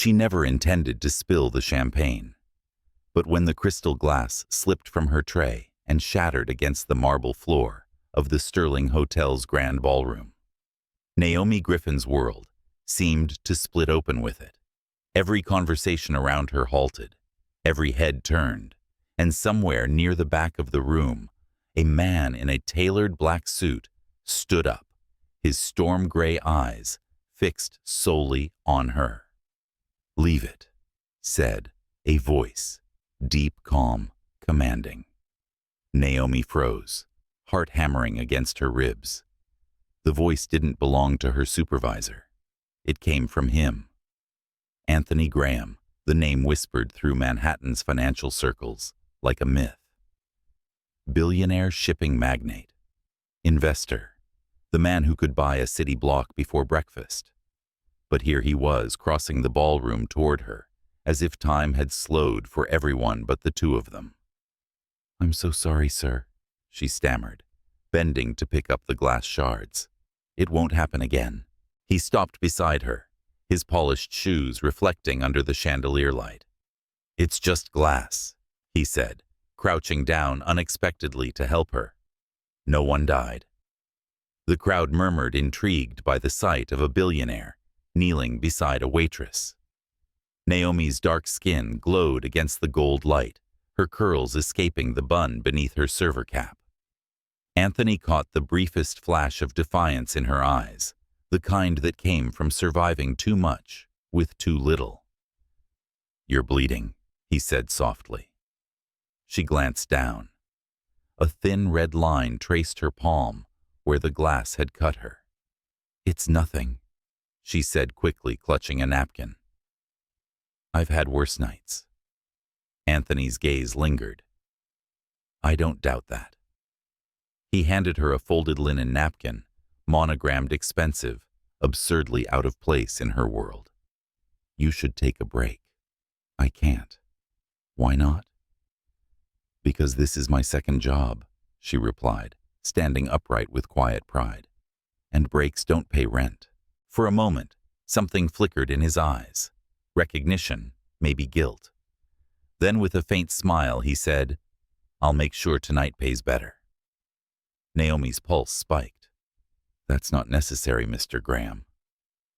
She never intended to spill the champagne. But when the crystal glass slipped from her tray and shattered against the marble floor of the Sterling Hotel's grand ballroom, Naomi Griffin's world seemed to split open with it. Every conversation around her halted, every head turned, and somewhere near the back of the room, a man in a tailored black suit stood up, his storm-gray eyes fixed solely on her. "Leave it," said a voice, deep, calm, commanding. Naomi froze, heart hammering against her ribs. The voice didn't belong to her supervisor. It came from him. Anthony Graham, the name whispered through Manhattan's financial circles like a myth. Billionaire shipping magnate. Investor. The man who could buy a city block before breakfast. But here he was, crossing the ballroom toward her, as if time had slowed for everyone but the two of them. "I'm so sorry, sir," she stammered, bending to pick up the glass shards. "It won't happen again." He stopped beside her, his polished shoes reflecting under the chandelier light. "It's just glass," he said, crouching down unexpectedly to help her. "No one died." The crowd murmured, intrigued by the sight of a billionaire kneeling beside a waitress. Naomi's dark skin glowed against the gold light, her curls escaping the bun beneath her server cap. Anthony caught the briefest flash of defiance in her eyes, the kind that came from surviving too much with too little. "You're bleeding," he said softly. She glanced down. A thin red line traced her palm where the glass had cut her. "It's nothing," she said quickly, clutching a napkin. "I've had worse nights." Anthony's gaze lingered. "I don't doubt that." He handed her a folded linen napkin, monogrammed expensive, absurdly out of place in her world. "You should take a break." "I can't." "Why not?" "Because this is my second job," she replied, standing upright with quiet pride. "And breaks don't pay rent." For a moment, something flickered in his eyes. Recognition, maybe guilt. Then with a faint smile, he said, "I'll make sure tonight pays better." Naomi's pulse spiked. "That's not necessary, Mr. Graham."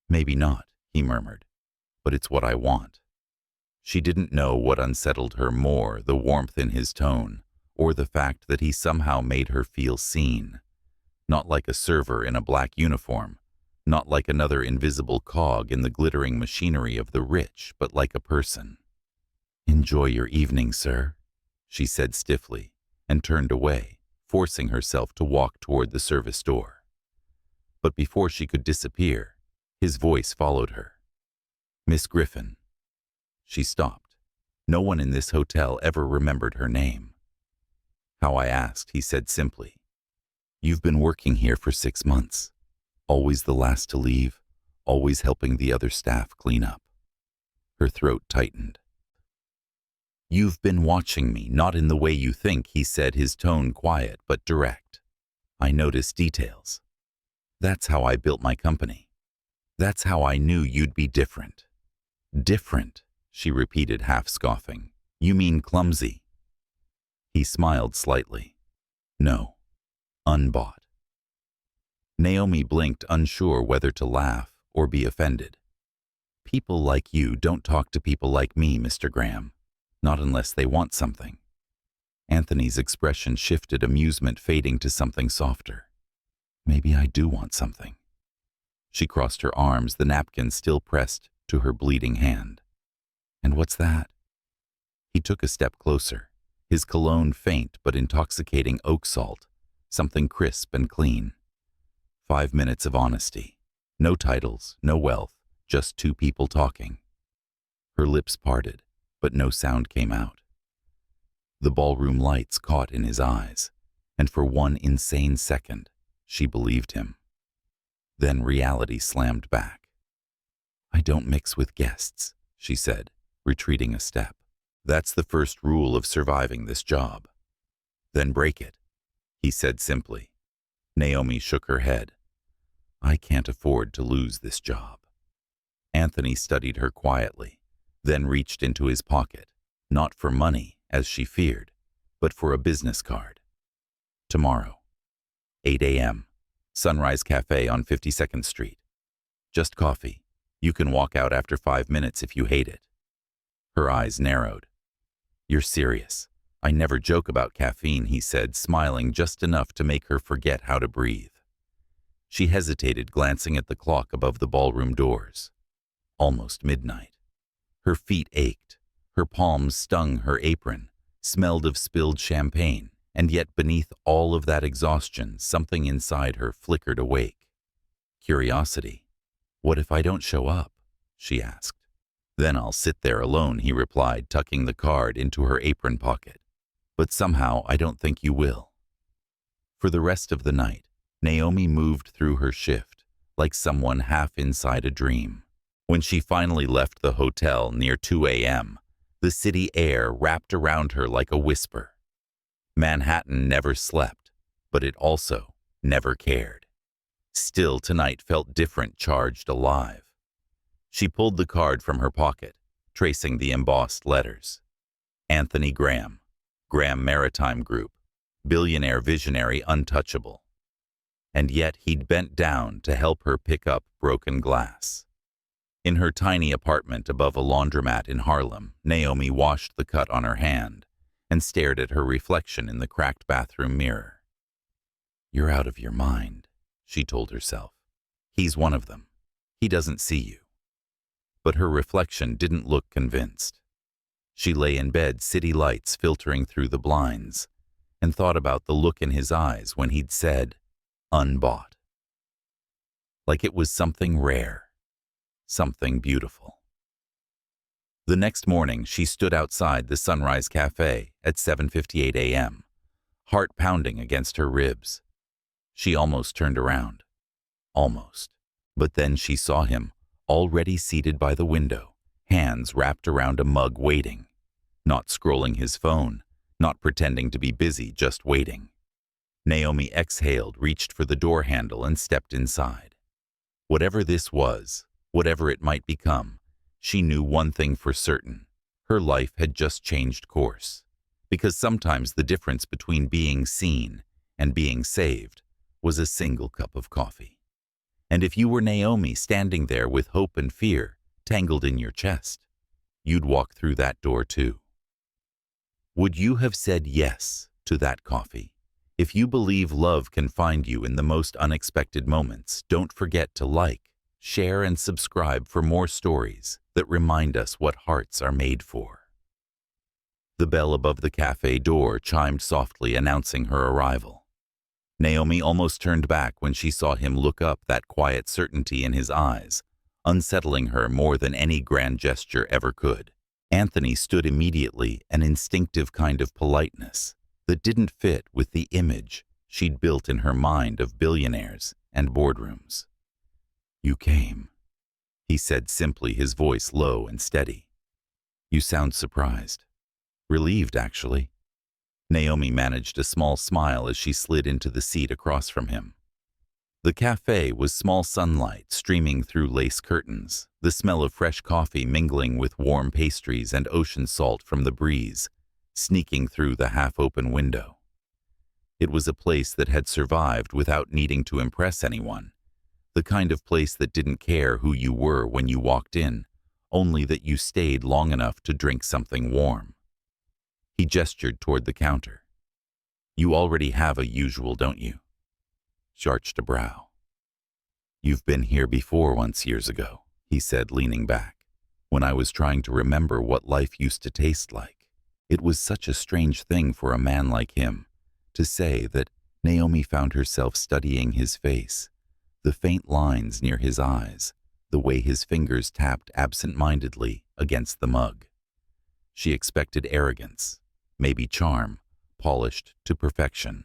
"Maybe not," he murmured, "but it's what I want." She didn't know what unsettled her more, the warmth in his tone, or the fact that he somehow made her feel seen. Not like a server in a black uniform, not like another invisible cog in the glittering machinery of the rich, but like a person. "Enjoy your evening, sir," she said stiffly, and turned away, forcing herself to walk toward the service door. But before she could disappear, his voice followed her. "Miss Griffin." She stopped. No one in this hotel ever remembered her name. "How I asked," he said simply. "You've been working here for 6 months. Always the last to leave, always helping the other staff clean up." Her throat tightened. "You've been watching me, not in the way you think," he said, his tone quiet but direct. "I notice details. That's how I built my company. That's how I knew you'd be different." "Different," she repeated, half scoffing. "You mean clumsy?" He smiled slightly. "No, unbought." Naomi blinked, unsure whether to laugh or be offended. "People like you don't talk to people like me, Mr. Graham. Not unless they want something." Anthony's expression shifted, amusement fading to something softer. "Maybe I do want something." She crossed her arms, the napkin still pressed to her bleeding hand. "And what's that?" He took a step closer, his cologne faint but intoxicating oak salt, something crisp and clean. 5 minutes of honesty. No titles, no wealth, just two people talking. Her lips parted, but no sound came out. The ballroom lights caught in his eyes, and for one insane second, she believed him. Then reality slammed back. "I don't mix with guests," she said, retreating a step. "That's the first rule of surviving this job." "Then break it," he said simply. Naomi shook her head. "I can't afford to lose this job." Anthony studied her quietly, then reached into his pocket, not for money, as she feared, but for a business card. Tomorrow, 8 a.m., Sunrise Cafe on 52nd Street. Just coffee. You can walk out after 5 minutes if you hate it. Her eyes narrowed. You're serious. I never joke about caffeine, he said, smiling just enough to make her forget how to breathe. She hesitated, glancing at the clock above the ballroom doors. Almost midnight. Her feet ached. Her palms stung her apron, smelled of spilled champagne, and yet beneath all of that exhaustion, something inside her flickered awake. Curiosity. What if I don't show up? She asked. Then I'll sit there alone, he replied, tucking the card into her apron pocket. But somehow I don't think you will. For the rest of the night, Naomi moved through her shift, like someone half inside a dream. When she finally left the hotel near 2 a.m., the city air wrapped around her like a whisper. Manhattan never slept, but it also never cared. Still, tonight felt different, charged, alive. She pulled the card from her pocket, tracing the embossed letters. Anthony Graham, Graham Maritime Group, billionaire, visionary, untouchable. And yet he'd bent down to help her pick up broken glass. In her tiny apartment above a laundromat in Harlem, Naomi washed the cut on her hand and stared at her reflection in the cracked bathroom mirror. You're out of your mind, she told herself. He's one of them. He doesn't see you. But her reflection didn't look convinced. She lay in bed, city lights filtering through the blinds, and thought about the look in his eyes when he'd said, unbought. Like it was something rare, something beautiful. The next morning, she stood outside the Sunrise Cafe at 7:58 a.m., heart pounding against her ribs. She almost turned around. Almost. But then she saw him, already seated by the window, hands wrapped around a mug, waiting. Not scrolling his phone, not pretending to be busy, just waiting. Naomi exhaled, reached for the door handle, and stepped inside. Whatever this was, whatever it might become, she knew one thing for certain. Her life had just changed course. Because sometimes the difference between being seen and being saved was a single cup of coffee. And if you were Naomi, standing there with hope and fear tangled in your chest, you'd walk through that door too. Would you have said yes to that coffee? If you believe love can find you in the most unexpected moments, don't forget to like, share, and subscribe for more stories that remind us what hearts are made for. The bell above the cafe door chimed softly, announcing her arrival. Naomi almost turned back when she saw him look up, that quiet certainty in his eyes, unsettling her more than any grand gesture ever could. Anthony stood immediately, an instinctive kind of politeness that didn't fit with the image she'd built in her mind of billionaires and boardrooms. You came, he said simply, his voice low and steady. You sound surprised. Relieved, actually. Naomi managed a small smile as she slid into the seat across from him. The cafe was small sunlight streaming through lace curtains, the smell of fresh coffee mingling with warm pastries and ocean salt from the breeze, sneaking through the half-open window. It was a place that had survived without needing to impress anyone, the kind of place that didn't care who you were when you walked in, only that you stayed long enough to drink something warm. He gestured toward the counter. You already have a usual, don't you? She arched a brow. You've been here before once years ago, he said, leaning back, when I was trying to remember what life used to taste like. It was such a strange thing for a man like him to say that. Naomi found herself studying his face, the faint lines near his eyes, the way his fingers tapped absent-mindedly against the mug. She expected arrogance, maybe charm, polished to perfection.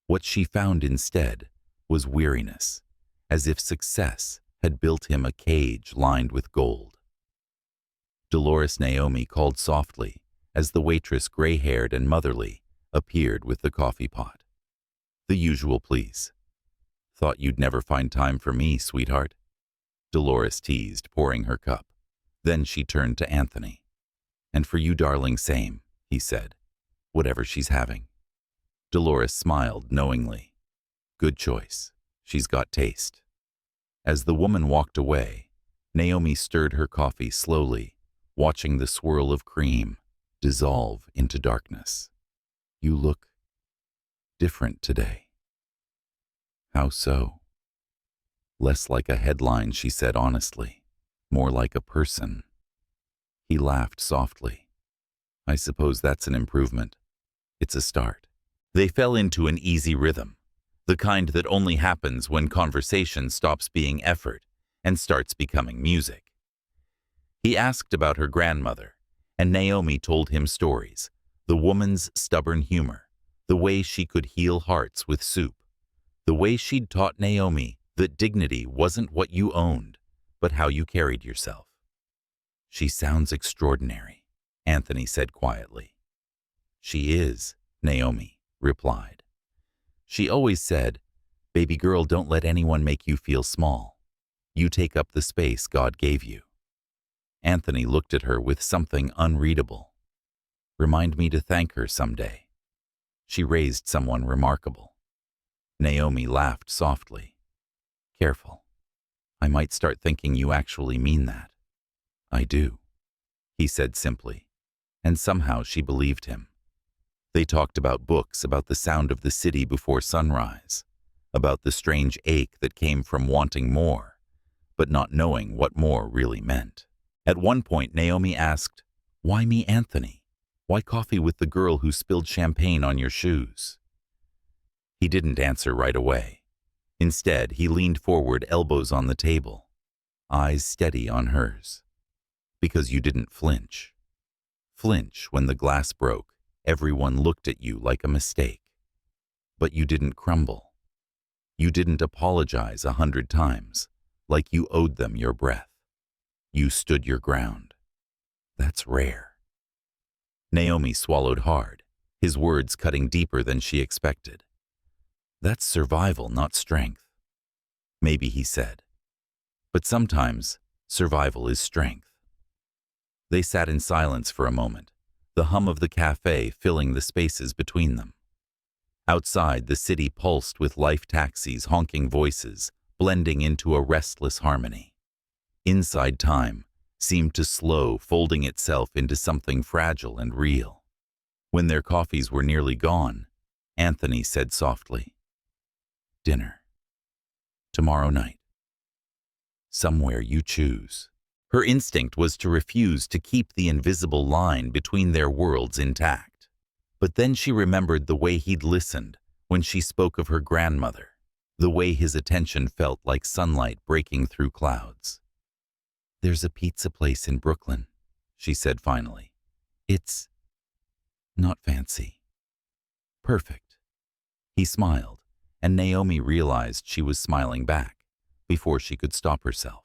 What she found instead was weariness, as if success had built him a cage lined with gold. Dolores, Naomi called softly as the waitress, gray-haired and motherly, appeared with the coffee pot. The usual, please. Thought you'd never find time for me, sweetheart. Dolores teased, pouring her cup. Then she turned to Anthony. "And for you, darling, same," he said. "Whatever she's having." Dolores smiled knowingly. "Good choice. She's got taste." As the woman walked away, Naomi stirred her coffee slowly, watching the swirl of cream dissolve into darkness. "You look different today." "How so?" "Less like a headline," she said honestly. "More like a person." He laughed softly. "I suppose that's an improvement. It's a start." They fell into an easy rhythm, the kind that only happens when conversation stops being effort and starts becoming music. He asked about her grandmother, and Naomi told him stories, the woman's stubborn humor, the way she could heal hearts with soup, the way she'd taught Naomi that dignity wasn't what you owned, but how you carried yourself. "She sounds extraordinary," Anthony said quietly. "She is," Naomi replied. "She always said, 'Baby girl, don't let anyone make you feel small. You take up the space God gave you.'" Anthony looked at her with something unreadable. "Remind me to thank her someday. She raised someone remarkable." Naomi laughed softly. "Careful. I might start thinking you actually mean that." "I do," he said simply, and somehow she believed him. They talked about books, about the sound of the city before sunrise, about the strange ache that came from wanting more, but not knowing what more really meant. At one point, Naomi asked, "Why me, Anthony? Why coffee with the girl who spilled champagne on your shoes?" He didn't answer right away. Instead, he leaned forward, elbows on the table, eyes steady on hers. "Because you didn't flinch. Flinch when the glass broke. Everyone looked at you like a mistake. But you didn't crumble. You didn't apologize 100 times, like you owed them your breath. You stood your ground. That's rare." Naomi swallowed hard, his words cutting deeper than she expected. "That's survival, not strength." "Maybe," he said. "But sometimes survival is strength." They sat in silence for a moment, the hum of the cafe filling the spaces between them. Outside, the city pulsed with life taxis, honking voices, blending into a restless harmony. Inside, time seemed to slow, folding itself into something fragile and real. When their coffees were nearly gone, Anthony said softly, "Dinner. Tomorrow night. Somewhere you choose." Her instinct was to refuse to keep the invisible line between their worlds intact. But then she remembered the way he'd listened when she spoke of her grandmother, the way his attention felt like sunlight breaking through clouds. "There's a pizza place in Brooklyn," she said finally. "It's not fancy. Perfect." He smiled, and Naomi realized she was smiling back before she could stop herself.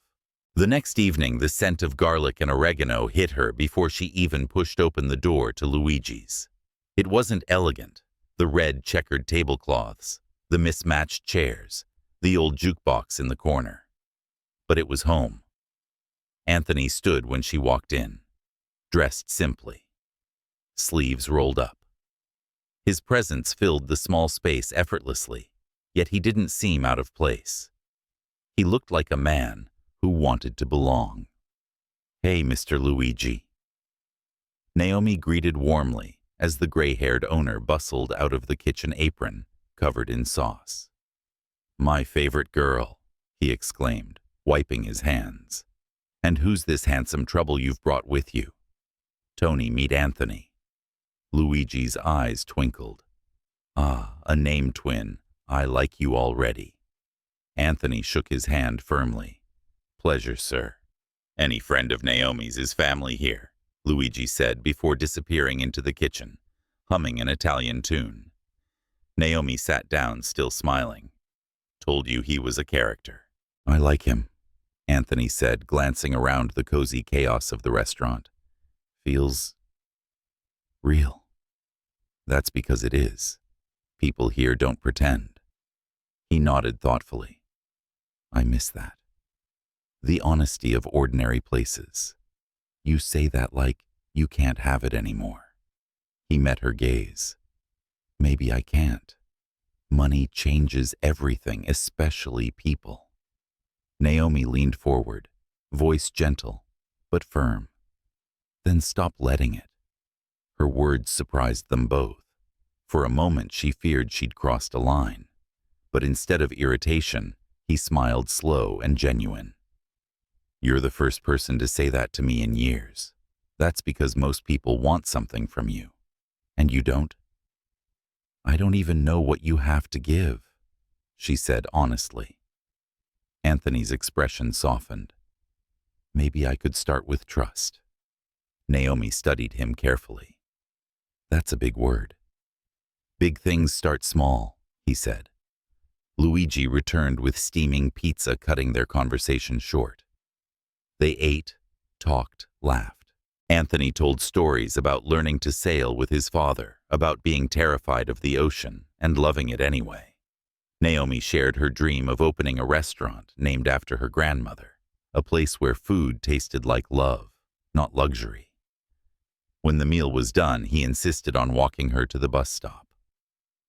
The next evening, the scent of garlic and oregano hit her before she even pushed open the door to Luigi's. It wasn't elegant, the red checkered tablecloths, the mismatched chairs, the old jukebox in the corner. But it was home. Anthony stood when she walked in, dressed simply, sleeves rolled up. His presence filled the small space effortlessly, yet he didn't seem out of place. He looked like a man who wanted to belong. "Hey, Mr. Luigi." Naomi greeted warmly as the gray-haired owner bustled out of the kitchen apron, covered in sauce. "My favorite girl," he exclaimed, wiping his hands. "And who's this handsome trouble you've brought with you?" "Tony, meet Anthony." Luigi's eyes twinkled. "Ah, a name twin. I like you already." Anthony shook his hand firmly. "Pleasure, sir." "Any friend of Naomi's is family here," Luigi said before disappearing into the kitchen, humming an Italian tune. Naomi sat down, still smiling. "Told you he was a character." "I like him," Anthony said, glancing around the cozy chaos of the restaurant. "Feels real." "That's because it is. People here don't pretend." He nodded thoughtfully. "I miss that." The honesty of ordinary places. You say that like you can't have it anymore. He met her gaze. Maybe I can't. Money changes everything, especially people. Naomi leaned forward, voice gentle, but firm. Then stop letting it. Her words surprised them both. For a moment she feared she'd crossed a line. But instead of irritation, he smiled slow and genuine. You're the first person to say that to me in years. That's because most people want something from you. And you don't? I don't even know what you have to give, she said honestly. Anthony's expression softened. Maybe I could start with trust. Naomi studied him carefully. That's a big word. Big things start small, he said. Luigi returned with steaming pizza, cutting their conversation short. They ate, talked, laughed. Anthony told stories about learning to sail with his father, about being terrified of the ocean and loving it anyway. Naomi shared her dream of opening a restaurant named after her grandmother, a place where food tasted like love, not luxury. When the meal was done, he insisted on walking her to the bus stop.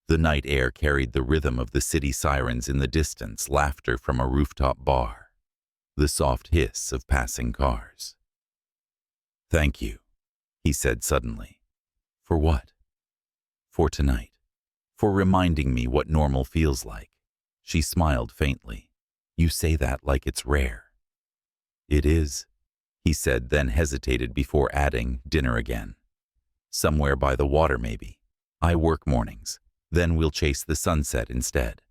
The night air carried the rhythm of the city sirens in the distance, laughter from a rooftop bar, the soft hiss of passing cars. Thank you, he said suddenly. For what? For tonight. For reminding me what normal feels like. She smiled faintly. You say that like it's rare. It is, he said, then hesitated before adding, dinner again. Somewhere by the water, maybe. I work mornings. Then we'll chase the sunset instead.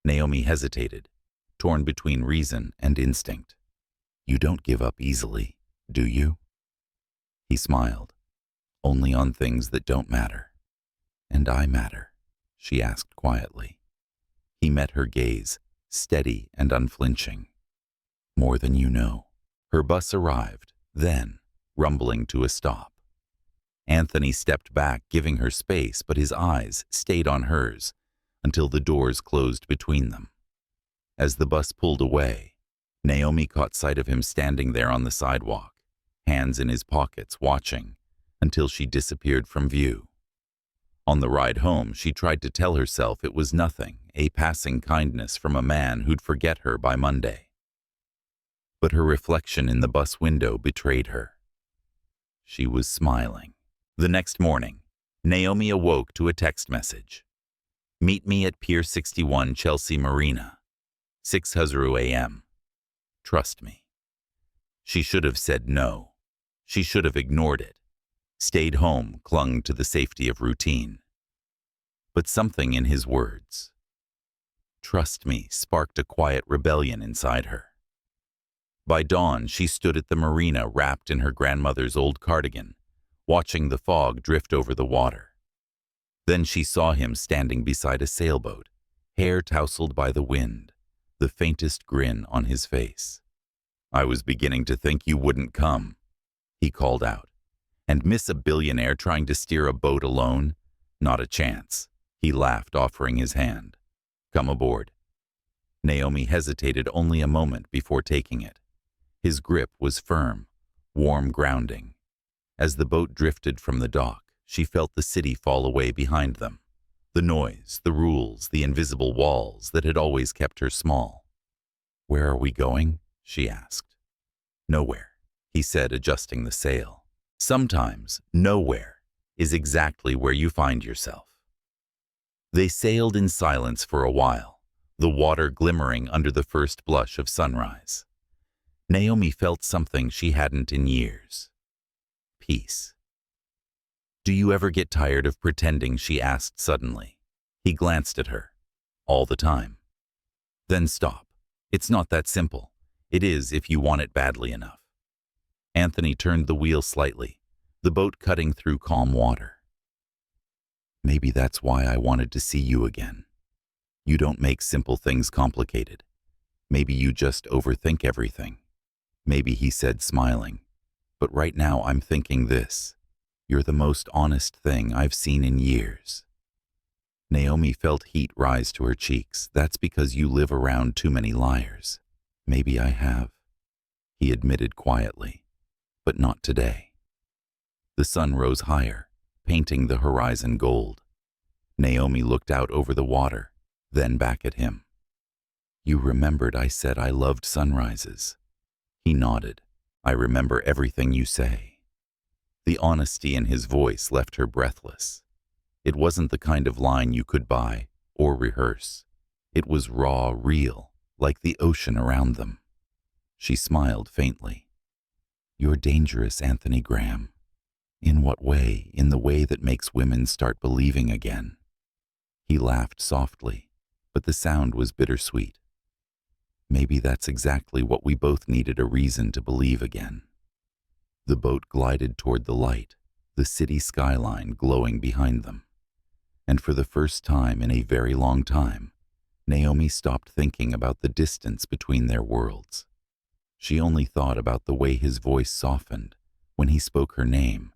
Naomi hesitated, torn between reason and instinct. You don't give up easily, do you? He smiled. Only on things that don't matter. And I matter, she asked quietly. He met her gaze, steady and unflinching. More than you know. Her bus arrived, then, rumbling to a stop. Anthony stepped back, giving her space, but his eyes stayed on hers until the doors closed between them. As the bus pulled away, Naomi caught sight of him standing there on the sidewalk, hands in his pockets, watching until she disappeared from view. On the ride home, she tried to tell herself it was nothing, a passing kindness from a man who'd forget her by Monday. But her reflection in the bus window betrayed her. She was smiling. The next morning, Naomi awoke to a text message. Meet me at Pier 61 Chelsea Marina, 6:00 a.m. Trust me. She should have said no. She should have ignored it. Stayed home, clung to the safety of routine. But something in his words, trust me, sparked a quiet rebellion inside her. By dawn, she stood at the marina wrapped in her grandmother's old cardigan, watching the fog drift over the water. Then she saw him standing beside a sailboat, hair tousled by the wind, the faintest grin on his face. I was beginning to think you wouldn't come, he called out. And miss a billionaire trying to steer a boat alone? Not a chance. He laughed, offering his hand. Come aboard. Naomi hesitated only a moment before taking it. His grip was firm, warm grounding. As the boat drifted from the dock, she felt the city fall away behind them. The noise, the rules, the invisible walls that had always kept her small. Where are we going? She asked. Nowhere, he said, adjusting the sail. Sometimes nowhere is exactly where you find yourself. They sailed in silence for a while, the water glimmering under the first blush of sunrise. Naomi felt something she hadn't in years. Peace. Do you ever get tired of pretending? She asked suddenly. He glanced at her. All the time. Then stop. It's not that simple. It is if you want it badly enough. Anthony turned the wheel slightly, the boat cutting through calm water. Maybe that's why I wanted to see you again. You don't make simple things complicated. Maybe you just overthink everything. Maybe, he said, smiling. But right now I'm thinking this. You're the most honest thing I've seen in years. Naomi felt heat rise to her cheeks. That's because you live around too many liars. Maybe I have. he admitted quietly. But not today. The sun rose higher, painting the horizon gold. Naomi looked out over the water, then back at him. You remembered I said I loved sunrises. He nodded. I remember everything you say. The honesty in his voice left her breathless. It wasn't the kind of line you could buy or rehearse. It was raw, real, like the ocean around them. She smiled faintly. You're dangerous, Anthony Graham. In what way? In the way that makes women start believing again. He laughed softly, but the sound was bittersweet. Maybe that's exactly what we both needed, a reason to believe again. The boat glided toward the light, the city skyline glowing behind them. And for the first time in a very long time, Naomi stopped thinking about the distance between their worlds. She only thought about the way his voice softened when he spoke her name,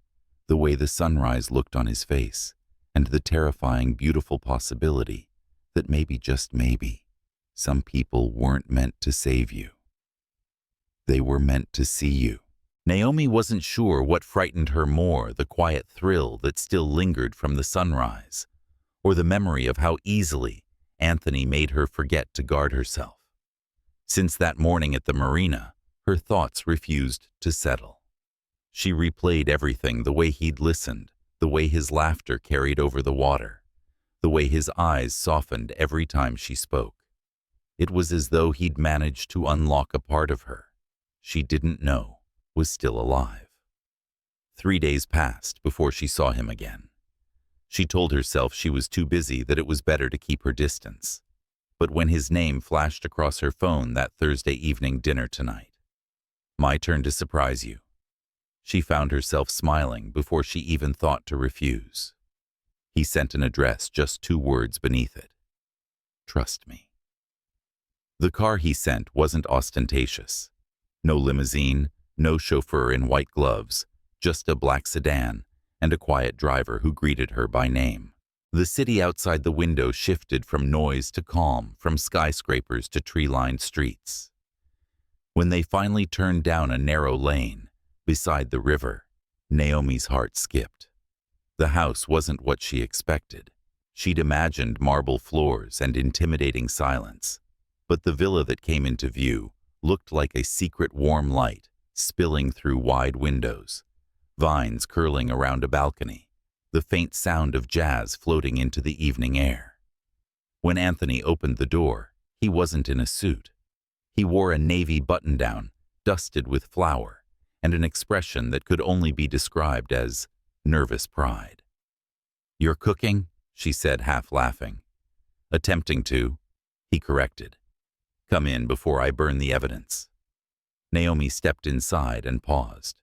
the way the sunrise looked on his face, and the terrifying, beautiful possibility that maybe, just maybe, some people weren't meant to save you. They were meant to see you. Naomi wasn't sure what frightened her more, the quiet thrill that still lingered from the sunrise, or the memory of how easily Anthony made her forget to guard herself. Since that morning at the marina, her thoughts refused to settle. She replayed everything, the way he'd listened, the way his laughter carried over the water, the way his eyes softened every time she spoke. It was as though he'd managed to unlock a part of her she didn't know was still alive. 3 days passed before she saw him again. She told herself she was too busy, that it was better to keep her distance. But when his name flashed across her phone that Thursday evening, dinner tonight. My turn to surprise you. She found herself smiling before she even thought to refuse. He sent an address, just 2 words beneath it. Trust me. The car he sent wasn't ostentatious. No limousine, no chauffeur in white gloves, just a black sedan and a quiet driver who greeted her by name. The city outside the window shifted from noise to calm, from skyscrapers to tree-lined streets. When they finally turned down a narrow lane beside the river, Naomi's heart skipped. The house wasn't what she expected. She'd imagined marble floors and intimidating silence, but the villa that came into view looked like a secret warm light spilling through wide windows, vines curling around a balcony, the faint sound of jazz floating into the evening air. When Anthony opened the door, he wasn't in a suit. He wore a navy button-down, dusted with flour, and an expression that could only be described as nervous pride. "You're cooking?" she said, half laughing. "Attempting to," he corrected. "Come in before I burn the evidence." Naomi stepped inside and paused.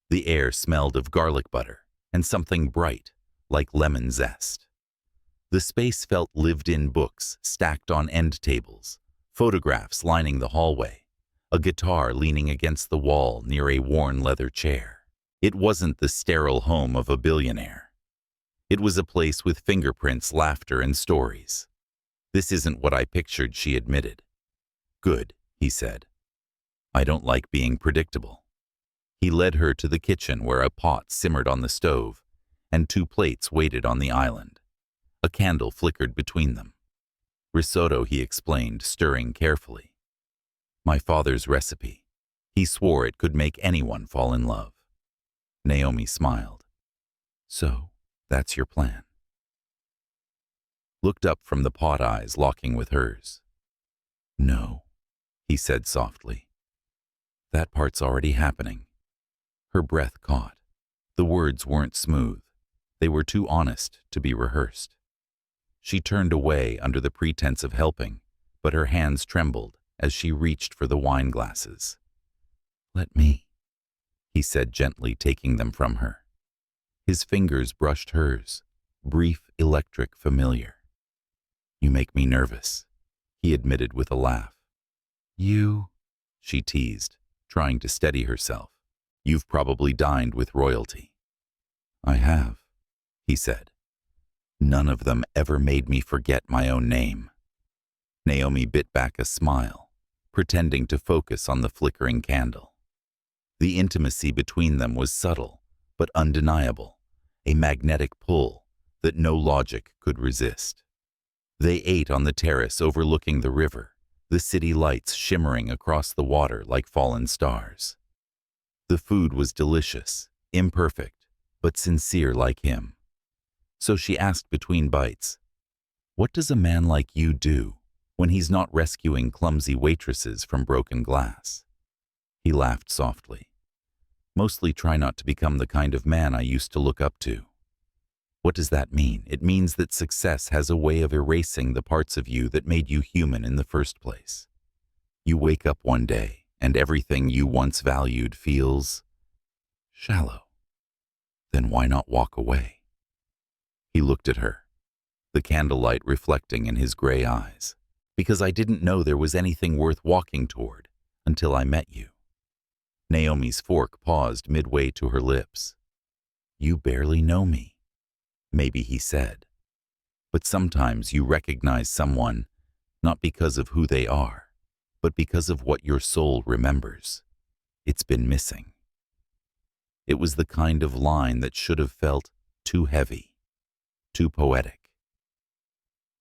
The air smelled of garlic butter and something bright, like lemon zest. The space felt lived-in, books stacked on end tables, photographs lining the hallway, a guitar leaning against the wall near a worn leather chair. It wasn't the sterile home of a billionaire. It was a place with fingerprints, laughter, and stories. "This isn't what I pictured," she admitted. "Good," he said. "I don't like being predictable." He led her to the kitchen where a pot simmered on the stove and 2 plates waited on the island. A candle flickered between them. "Risotto," he explained, stirring carefully. "My father's recipe. He swore it could make anyone fall in love." Naomi smiled. "So, that's your plan?" Looked up from the pot, eyes locking with hers. "No," he said softly. "That part's already happening." Her breath caught. The words weren't smooth. They were too honest to be rehearsed. She turned away under the pretense of helping, but her hands trembled as she reached for the wine glasses. "Let me," he said gently, taking them from her. His fingers brushed hers, brief, electric, familiar. "You make me nervous," he admitted with a laugh. "You," she teased, trying to steady herself. "You've probably dined with royalty." "I have," he said. "None of them ever made me forget my own name." Naomi bit back a smile, pretending to focus on the flickering candle. The intimacy between them was subtle, but undeniable, a magnetic pull that no logic could resist. They ate on the terrace overlooking the river, the city lights shimmering across the water like fallen stars. The food was delicious, imperfect, but sincere like him. So she asked between bites, "What does a man like you do when he's not rescuing clumsy waitresses from broken glass?" He laughed softly. "Mostly try not to become the kind of man I used to look up to." "What does that mean?" "It means that success has a way of erasing the parts of you that made you human in the first place. You wake up one day, and everything you once valued feels shallow. Then why not walk away?" He looked at her, the candlelight reflecting in his gray eyes. "Because I didn't know there was anything worth walking toward until I met you." Naomi's fork paused midway to her lips. "You barely know me," maybe he said. "But sometimes you recognize someone not because of who they are, but because of what your soul remembers. It's been missing." It was the kind of line that should have felt too heavy, too poetic.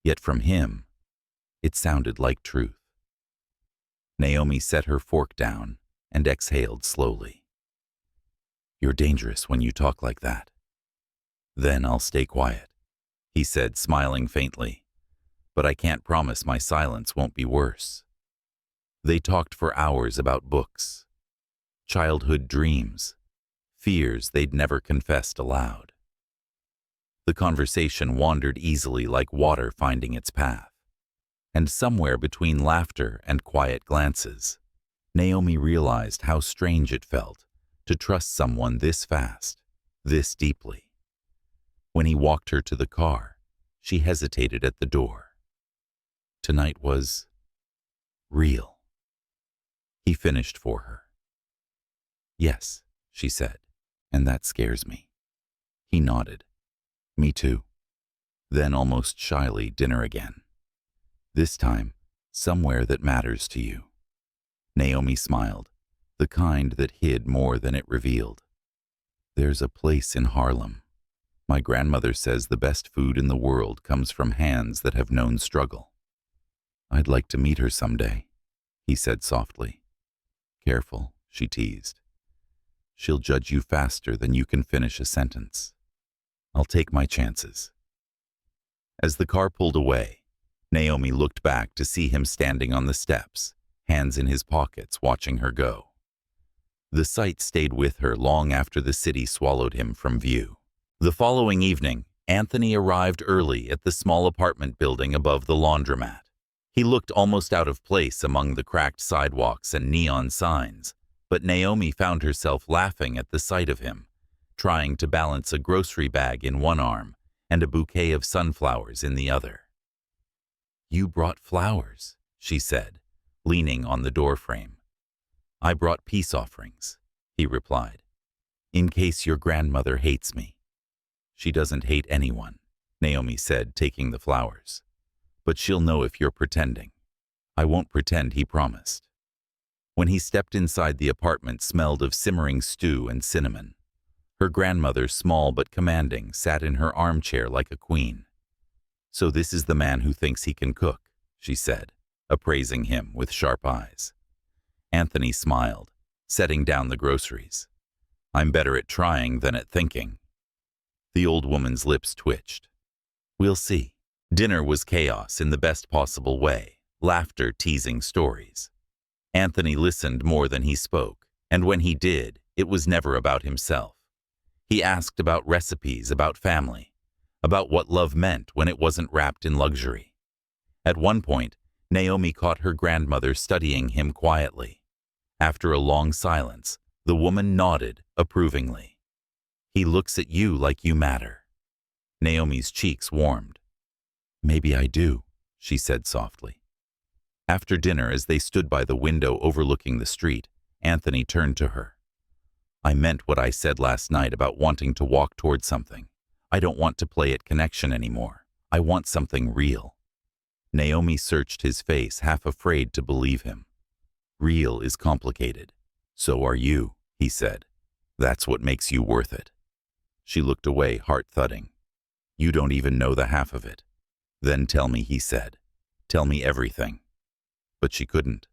Yet from him, it sounded like truth. Naomi set her fork down and exhaled slowly. "You're dangerous when you talk like that." "Then I'll stay quiet," he said, smiling faintly. "But I can't promise my silence won't be worse." They talked for hours about books, childhood dreams, fears they'd never confessed aloud. The conversation wandered easily like water finding its path. And somewhere between laughter and quiet glances, Naomi realized how strange it felt to trust someone this fast, this deeply. When he walked her to the car, she hesitated at the door. Tonight was real. He finished for her. "Yes," she said, "and that scares me." He nodded. "Me too." Then almost shyly, dinner again. "This time, somewhere that matters to you." Naomi smiled, the kind that hid more than it revealed. "There's a place in Harlem. My grandmother says the best food in the world comes from hands that have known struggle. I'd like to meet her someday," he said softly. "Careful," she teased. "She'll judge you faster than you can finish a sentence." "I'll take my chances." As the car pulled away, Naomi looked back to see him standing on the steps, hands in his pockets, watching her go. The sight stayed with her long after the city swallowed him from view. The following evening, Anthony arrived early at the small apartment building above the laundromat. He looked almost out of place among the cracked sidewalks and neon signs, but Naomi found herself laughing at the sight of him, trying to balance a grocery bag in one arm and a bouquet of sunflowers in the other. "You brought flowers," she said, leaning on the doorframe. "I brought peace offerings," he replied, "in case your grandmother hates me." "She doesn't hate anyone," Naomi said, taking the flowers. "But she'll know if you're pretending." "I won't pretend," he promised. When he stepped inside, the apartment smelled of simmering stew and cinnamon. Her grandmother, small but commanding, sat in her armchair like a queen. "So this is the man who thinks he can cook," she said, appraising him with sharp eyes. Anthony smiled, setting down the groceries. "I'm better at trying than at thinking." The old woman's lips twitched. "We'll see." Dinner was chaos in the best possible way, laughter teasing stories. Anthony listened more than he spoke, and when he did, it was never about himself. He asked about recipes, about family, about what love meant when it wasn't wrapped in luxury. At one point, Naomi caught her grandmother studying him quietly. After a long silence, the woman nodded approvingly. "He looks at you like you matter." Naomi's cheeks warmed. "Maybe I do," she said softly. After dinner, as they stood by the window overlooking the street, Anthony turned to her. "I meant what I said last night about wanting to walk toward something. I don't want to play at connection anymore. I want something real." Naomi searched his face, half afraid to believe him. "Real is complicated. So are you," he said. That's what makes you worth it. She looked away, heart thudding. You don't even know the half of it. Then tell me, he said. Tell me everything. But she couldn't.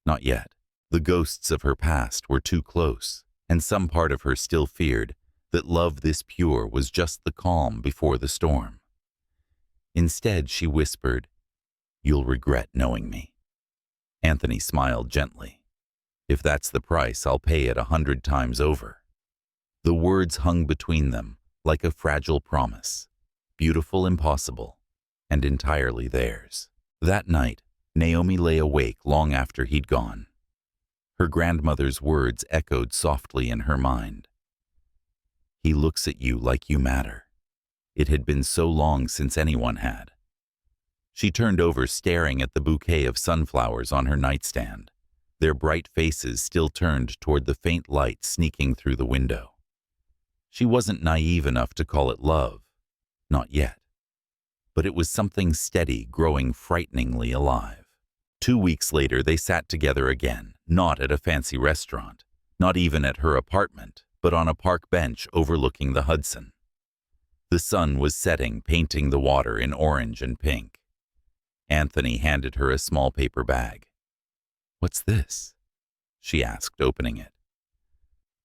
Not yet. The ghosts of her past were too close, and some part of her still feared that love this pure was just the calm before the storm. Instead, she whispered, You'll regret knowing me. Anthony smiled gently. If that's the price, I'll pay it 100 times over. The words hung between them like a fragile promise, beautiful, impossible, and entirely theirs. That night, Naomi lay awake long after he'd gone. Her grandmother's words echoed softly in her mind. He looks at you like you matter. It had been so long since anyone had. She turned over, staring at the bouquet of sunflowers on her nightstand, their bright faces still turned toward the faint light sneaking through the window. She wasn't naive enough to call it love. Not yet. But it was something steady, growing frighteningly alive. 2 weeks later, they sat together again, not at a fancy restaurant, not even at her apartment, but on a park bench overlooking the Hudson. The sun was setting, painting the water in orange and pink. Anthony handed her a small paper bag. What's this? She asked, opening it.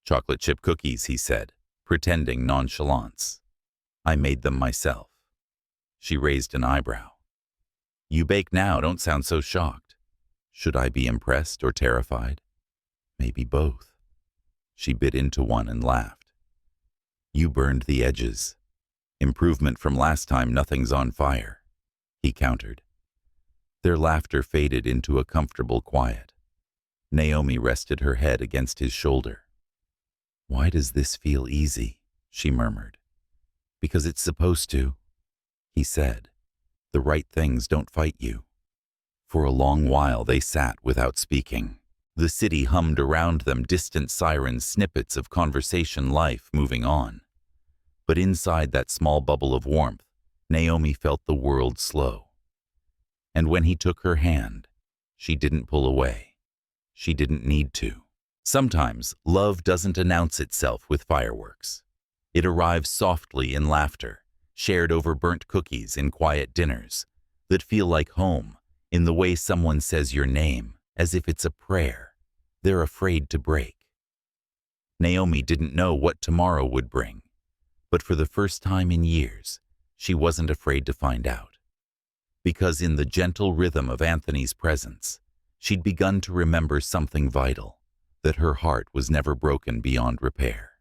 Chocolate chip cookies, he said, pretending nonchalance. I made them myself. She raised an eyebrow. You bake now, don't sound so shocked. Should I be impressed or terrified? Maybe both. She bit into one and laughed. You burned the edges. Improvement from last time, nothing's on fire, he countered. Their laughter faded into a comfortable quiet. Naomi rested her head against his shoulder. Why does this feel easy? She murmured. Because it's supposed to, he said. The right things don't fight you. For a long while they sat without speaking. The city hummed around them, distant sirens, snippets of conversation, life moving on. But inside that small bubble of warmth, Naomi felt the world slow. And when he took her hand, she didn't pull away. She didn't need to. Sometimes love doesn't announce itself with fireworks. It arrives softly in laughter, shared over burnt cookies, in quiet dinners that feel like home, in the way someone says your name, as if it's a prayer they're afraid to break. Naomi didn't know what tomorrow would bring, but for the first time in years, she wasn't afraid to find out. Because in the gentle rhythm of Anthony's presence, she'd begun to remember something vital, that her heart was never broken beyond repair.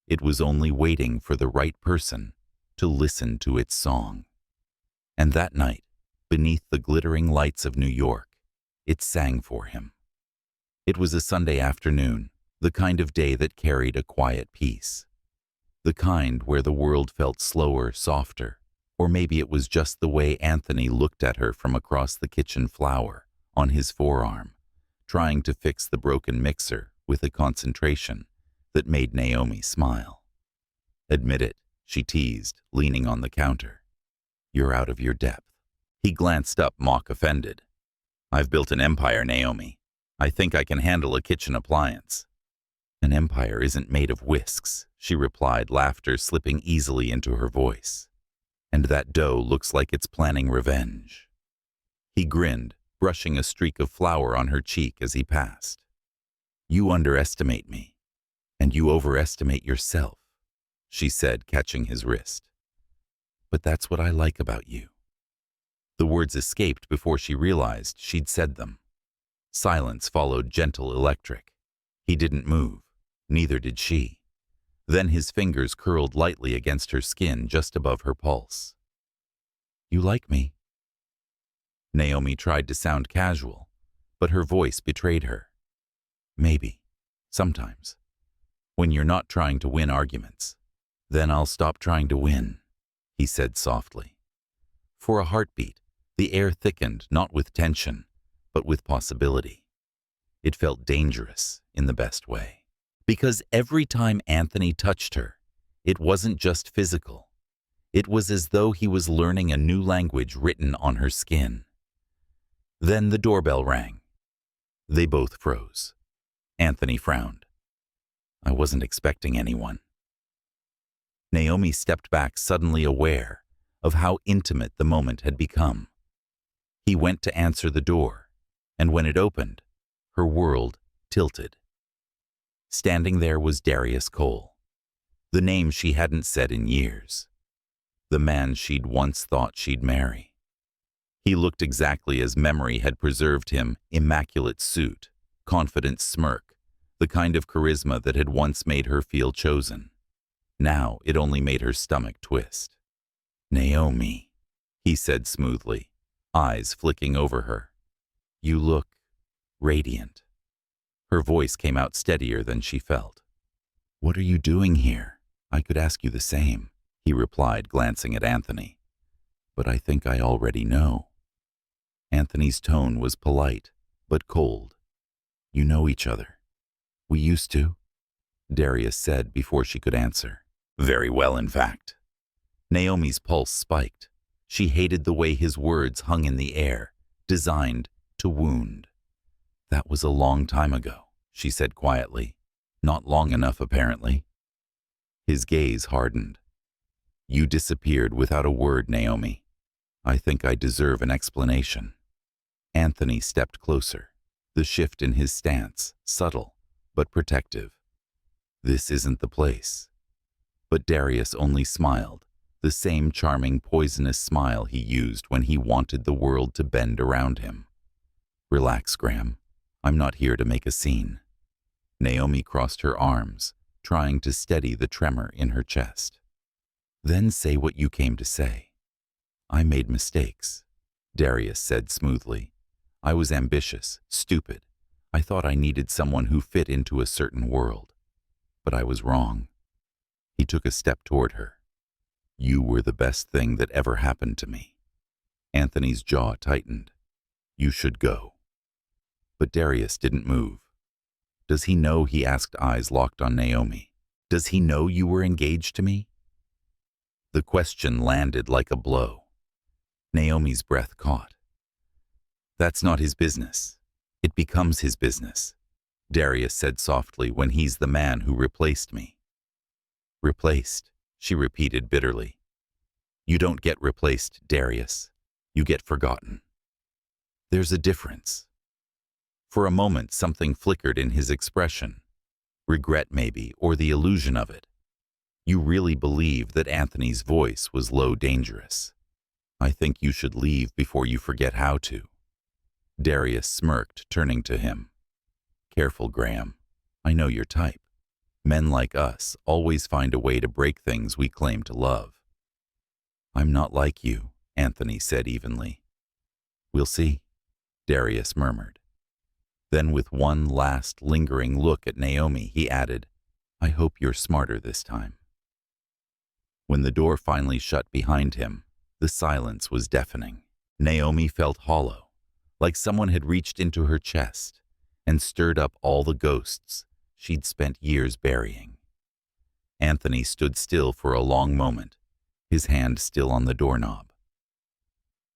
It was only waiting for the right person to listen to its song. And that night, beneath the glittering lights of New York, it sang for him. It was a Sunday afternoon, the kind of day that carried a quiet peace. The kind where the world felt slower, softer, or maybe it was just the way Anthony looked at her from across the kitchen floor on his forearm, trying to fix the broken mixer with a concentration that made Naomi smile. Admit it, she teased, leaning on the counter. You're out of your depth. He glanced up, mock offended. I've built an empire, Naomi. I think I can handle a kitchen appliance. An empire isn't made of whisks, she replied, laughter slipping easily into her voice. And that dough looks like it's planning revenge. He grinned, brushing a streak of flour on her cheek as he passed. You underestimate me, and you overestimate yourself, she said, catching his wrist. But that's what I like about you. The words escaped before she realized she'd said them. Silence followed, gentle, electric. He didn't move, neither did she. Then his fingers curled lightly against her skin just above her pulse. You like me? Naomi tried to sound casual, but her voice betrayed her. Maybe, sometimes, when you're not trying to win arguments. Then I'll stop trying to win, he said softly. For a heartbeat, the air thickened, not with tension, but with possibility. It felt dangerous in the best way. Because every time Anthony touched her, it wasn't just physical. It was as though he was learning a new language written on her skin. Then the doorbell rang. They both froze. Anthony frowned. I wasn't expecting anyone. Naomi stepped back, suddenly aware of how intimate the moment had become. He went to answer the door, and when it opened, her world tilted. Standing there was Darius Cole, the name she hadn't said in years, the man she'd once thought she'd marry. He looked exactly as memory had preserved him, immaculate suit, confident smirk, the kind of charisma that had once made her feel chosen. Now it only made her stomach twist. "Naomi," he said smoothly, eyes flicking over her. "You look radiant." Her voice came out steadier than she felt. "What are you doing here? I could ask you the same," he replied, glancing at Anthony. "But I think I already know." Anthony's tone was polite, but cold. "You know each other." "We used to," Darius said before she could answer. "Very well, in fact." Naomi's pulse spiked. She hated the way his words hung in the air, designed to wound. "That was a long time ago," she said quietly. "Not long enough, apparently." His gaze hardened. "You disappeared without a word, Naomi. I think I deserve an explanation." Anthony stepped closer, the shift in his stance subtle but protective. "This isn't the place." But Darius only smiled, the same charming, poisonous smile he used when he wanted the world to bend around him. "Relax, Graham. I'm not here to make a scene." Naomi crossed her arms, trying to steady the tremor in her chest. "Then say what you came to say." "I made mistakes," Darius said smoothly. "I was ambitious, stupid. I thought I needed someone who fit into a certain world. But I was wrong." He took a step toward her. "You were the best thing that ever happened to me." Anthony's jaw tightened. "You should go." But Darius didn't move. "Does he know?" he asked, eyes locked on Naomi. "Does he know you were engaged to me?" The question landed like a blow. Naomi's breath caught. "That's not his business. It becomes his business," Darius said softly, "when he's the man who replaced me." "Replaced," she repeated bitterly. "You don't get replaced, Darius. You get forgotten. There's a difference." For a moment, something flickered in his expression. Regret, maybe, or the illusion of it. "You really believe that Anthony's voice was low dangerous? I think you should leave before you forget how to." Darius smirked, turning to him. "Careful, Graham. I know your type. Men like us always find a way to break things we claim to love." "I'm not like you," Anthony said evenly. "We'll see," Darius murmured. Then with one last lingering look at Naomi, he added, "I hope you're smarter this time." When the door finally shut behind him, the silence was deafening. Naomi felt hollow, like someone had reached into her chest and stirred up all the ghosts she'd spent years burying. Anthony stood still for a long moment, his hand still on the doorknob.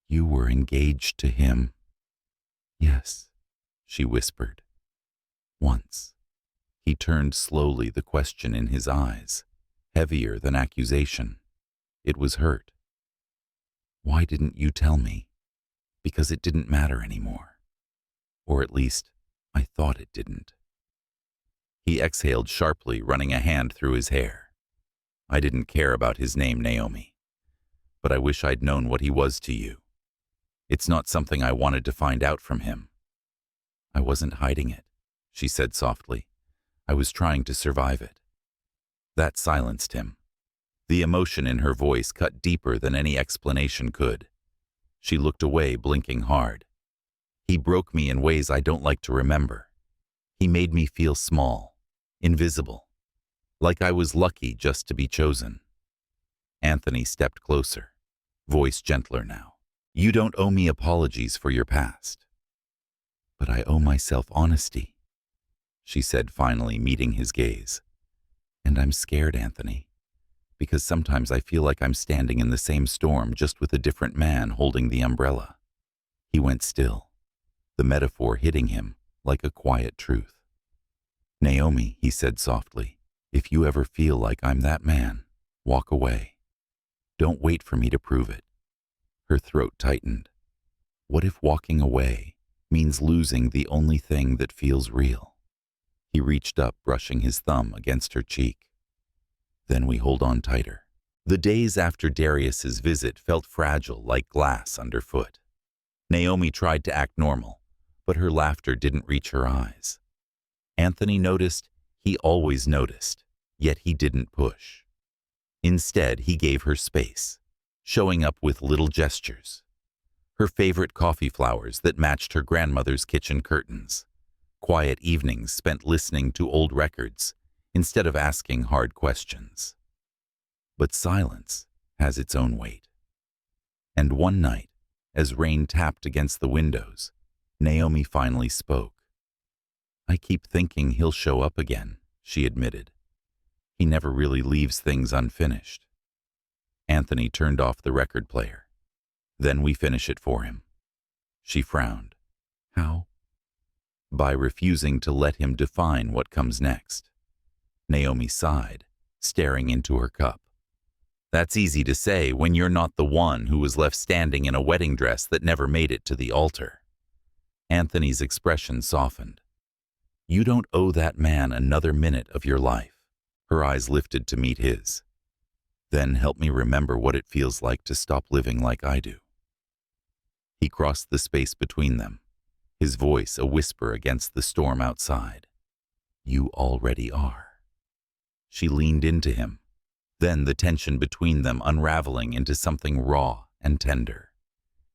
"You were engaged to him?" "Yes," she whispered. "Once." He turned slowly, the question in his eyes, heavier than accusation. It was hurt. "Why didn't you tell me?" "Because it didn't matter anymore. Or at least, I thought it didn't." He exhaled sharply, running a hand through his hair. "I didn't care about his name, Naomi. But I wish I'd known what he was to you. It's not something I wanted to find out from him." "I wasn't hiding it," she said softly. "I was trying to survive it." That silenced him. The emotion in her voice cut deeper than any explanation could. She looked away, blinking hard. "He broke me in ways I don't like to remember. He made me feel small, invisible, like I was lucky just to be chosen." Anthony stepped closer, voice gentler now. "You don't owe me apologies for your past." "But I owe myself honesty," she said, finally meeting his gaze. "And I'm scared, Anthony, because sometimes I feel like I'm standing in the same storm, just with a different man holding the umbrella." He went still, the metaphor hitting him like a quiet truth. "Naomi," he said softly, If you ever feel like I'm that man, walk away. Don't wait for me to prove it. Her throat tightened. What if walking away means losing the only thing that feels real? He reached up, brushing his thumb against her cheek. Then we hold on tighter. The days after Darius's visit felt fragile like glass underfoot. Naomi tried to act normal, but her laughter didn't reach her eyes. Anthony noticed he always noticed, yet he didn't push. Instead, he gave her space, showing up with little gestures. Her favorite coffee flowers that matched her grandmother's kitchen curtains. Quiet evenings spent listening to old records instead of asking hard questions. But silence has its own weight. And one night, as rain tapped against the windows, Naomi finally spoke. I keep thinking he'll show up again, she admitted. He never really leaves things unfinished. Anthony turned off the record player. Then we finish it for him. She frowned. How? By refusing to let him define what comes next. Naomi sighed, staring into her cup. That's easy to say when you're not the one who was left standing in a wedding dress that never made it to the altar. Anthony's expression softened. You don't owe that man another minute of your life. Her eyes lifted to meet his. Then help me remember what it feels like to stop living like I do. He crossed the space between them, his voice a whisper against the storm outside. You already are. She leaned into him, then the tension between them unraveling into something raw and tender.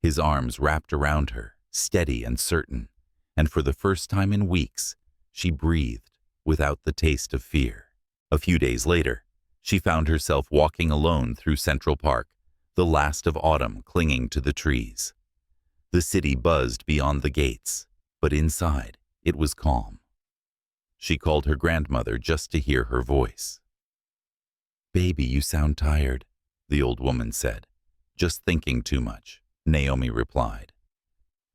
His arms wrapped around her, steady and certain, and for the first time in weeks, she breathed without the taste of fear. A few days later, she found herself walking alone through Central Park, the last of autumn clinging to the trees. The city buzzed beyond the gates, but inside, it was calm. She called her grandmother just to hear her voice. Baby, you sound tired, the old woman said. Just thinking too much, Naomi replied.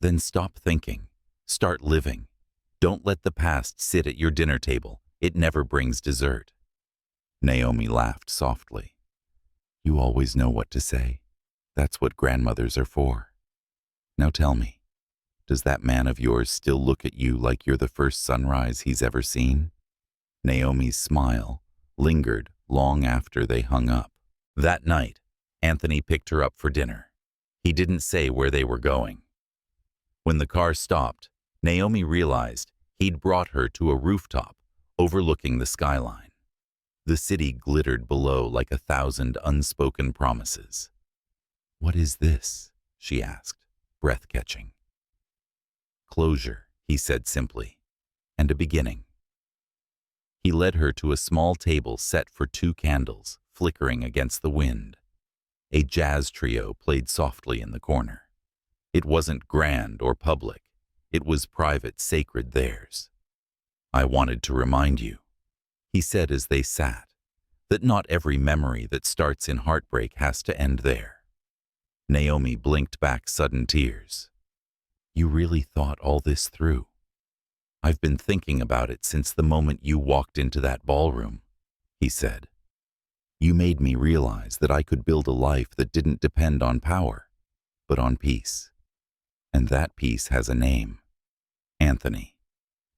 Then stop thinking. Start living. Don't let the past sit at your dinner table. It never brings dessert. Naomi laughed softly. You always know what to say. That's what grandmothers are for. Now tell me, does that man of yours still look at you like you're the first sunrise he's ever seen? Naomi's smile lingered long after they hung up. That night, Anthony picked her up for dinner. He didn't say where they were going. When the car stopped, Naomi realized he'd brought her to a rooftop overlooking the skyline. The city glittered below like 1,000 unspoken promises. What is this? She asked, breath-catching. Closure, he said simply, and a beginning. He led her to a small table set for 2 candles, flickering against the wind. A jazz trio played softly in the corner. It wasn't grand or public. It was private, sacred theirs. I wanted to remind you, he said as they sat, that not every memory that starts in heartbreak has to end there. Naomi blinked back sudden tears. You really thought all this through? I've been thinking about it since the moment you walked into that ballroom, he said. You made me realize that I could build a life that didn't depend on power, but on peace. And that peace has a name. Anthony.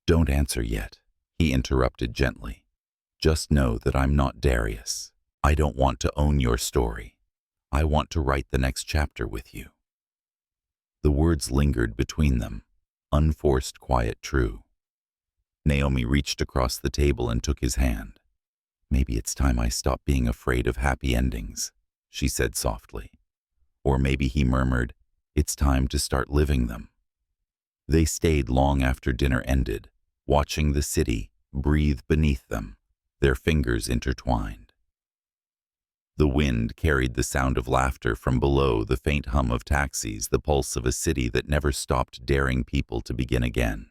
Don't answer yet, he interrupted gently. Just know that I'm not Darius. I don't want to own your story. I want to write the next chapter with you. The words lingered between them, unforced, quiet, true. Naomi reached across the table and took his hand. Maybe it's time I stop being afraid of happy endings, she said softly. Or maybe he murmured, it's time to start living them. They stayed long after dinner ended, watching the city breathe beneath them, their fingers intertwined. The wind carried the sound of laughter from below, the faint hum of taxis, the pulse of a city that never stopped daring people to begin again.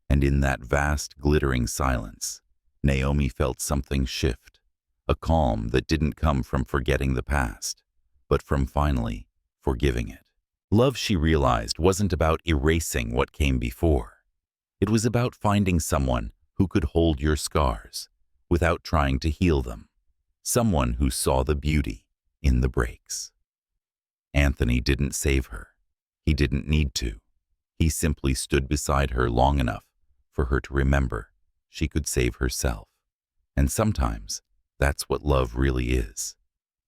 And in that vast, glittering silence, Naomi felt something shift, a calm that didn't come from forgetting the past, but from finally forgiving it. Love, she realized, wasn't about erasing what came before. It was about finding someone who could hold your scars without trying to heal them. Someone who saw the beauty in the breaks. Anthony didn't save her. He didn't need to. He simply stood beside her long enough for her to remember she could save herself. And sometimes that's what love really is.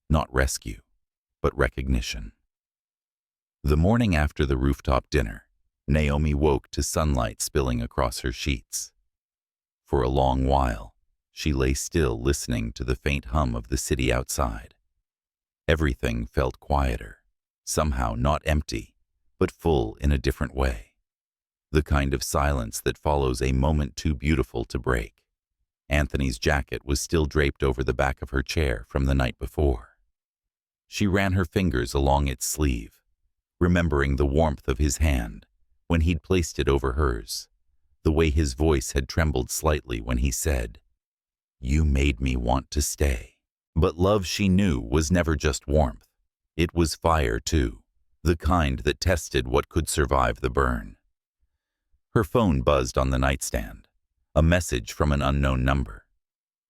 Not rescue, but recognition. The morning after the rooftop dinner, Naomi woke to sunlight spilling across her sheets. For a long while, she lay still listening to the faint hum of the city outside. Everything felt quieter, somehow not empty, but full in a different way. The kind of silence that follows a moment too beautiful to break. Anthony's jacket was still draped over the back of her chair from the night before. She ran her fingers along its sleeve, remembering the warmth of his hand when he'd placed it over hers, the way his voice had trembled slightly when he said, "You made me want to stay." But love, she knew, was never just warmth. It was fire, too, the kind that tested what could survive the burn. Her phone buzzed on the nightstand, a message from an unknown number.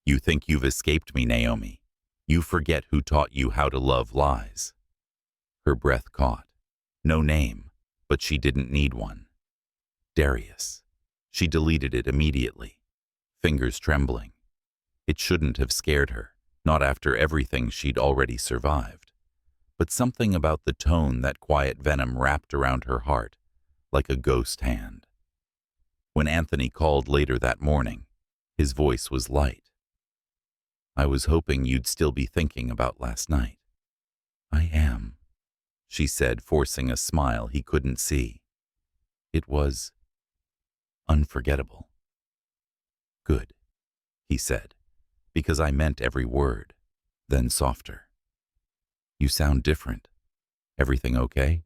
"You think you've escaped me, Naomi. You forget who taught you how to love lies." Her breath caught. No name, but she didn't need one. Darius. She deleted it immediately, fingers trembling. It shouldn't have scared her, not after everything she'd already survived. But something about the tone, that quiet venom wrapped around her heart, like a ghost hand. When Anthony called later that morning, his voice was light. "I was hoping you'd still be thinking about last night." "I am," she said, forcing a smile he couldn't see. "It was unforgettable." "Good," he said, "because I meant every word." Then softer. "You sound different. Everything okay?"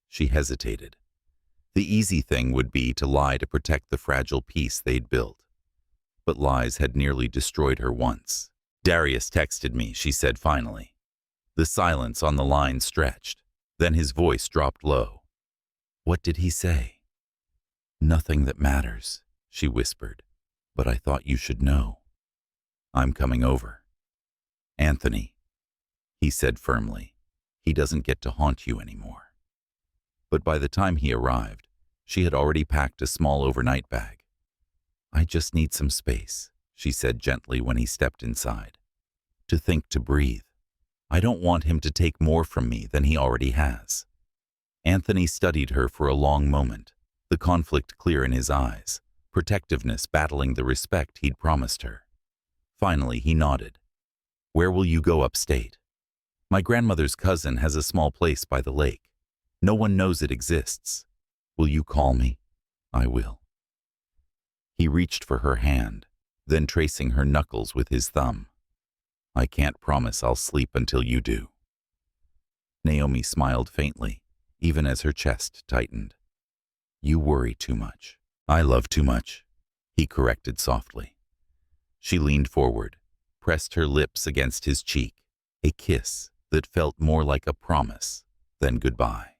She hesitated. The easy thing would be to lie to protect the fragile peace they'd built. But lies had nearly destroyed her once. "Darius texted me," she said finally. The silence on the line stretched. Then his voice dropped low. "What did he say?" "Nothing that matters," she whispered. "But I thought you should know." "I'm coming over." "Anthony," he said firmly, "he doesn't get to haunt you anymore." But by the time he arrived, she had already packed a small overnight bag. "I just need some space," she said gently when he stepped inside. "To think, to breathe. I don't want him to take more from me than he already has." Anthony studied her for a long moment, the conflict clear in his eyes, protectiveness battling the respect he'd promised her. Finally, he nodded. "Where will you go upstate?" "My grandmother's cousin has a small place by the lake. No one knows it exists. Will you call me?" "I will." He reached for her hand, then tracing her knuckles with his thumb. "I can't promise I'll sleep until you do." Naomi smiled faintly, even as her chest tightened. "You worry too much." "I love too much," he corrected softly. She leaned forward, pressed her lips against his cheek, a kiss that felt more like a promise than goodbye.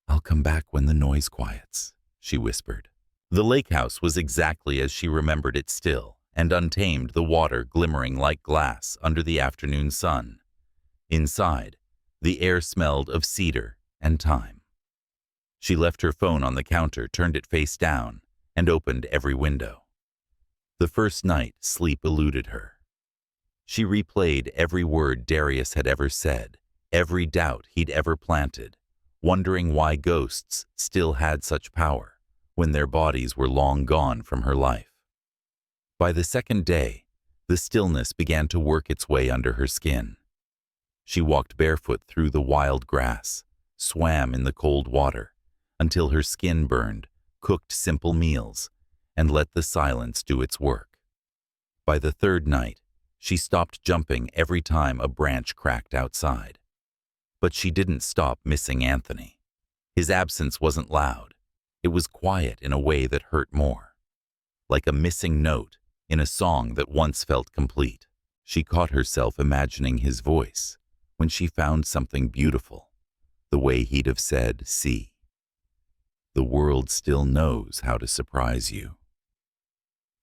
"I'll come back when the noise quiets," she whispered. The lake house was exactly as she remembered it, still and untamed, the water glimmering like glass under the afternoon sun. Inside, the air smelled of cedar and thyme. She left her phone on the counter, turned it face down, and opened every window. The first night, sleep eluded her. She replayed every word Darius had ever said, every doubt he'd ever planted, wondering why ghosts still had such power when their bodies were long gone from her life. By the second day, the stillness began to work its way under her skin. She walked barefoot through the wild grass, swam in the cold water, until her skin burned, cooked simple meals, and let the silence do its work. By the third night, she stopped jumping every time a branch cracked outside. But she didn't stop missing Anthony. His absence wasn't loud. It was quiet in a way that hurt more. Like a missing note in a song that once felt complete. She caught herself imagining his voice when she found something beautiful, the way he'd have said, "See, the world still knows how to surprise you."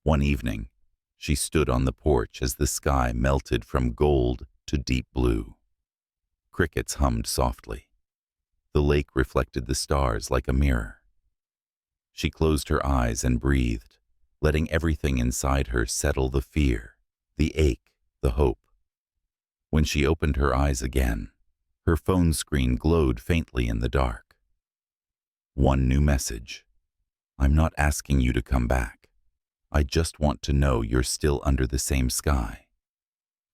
One evening, She stood on the porch as the sky melted from gold to deep blue. Crickets hummed softly. The lake reflected the stars like a mirror. She closed her eyes and breathed, letting everything inside her settle: the fear, the ache, the hope. When she opened her eyes again, her phone screen glowed faintly in the dark. One new message. I'm not asking you to come back. I just want to know you're still under the same sky.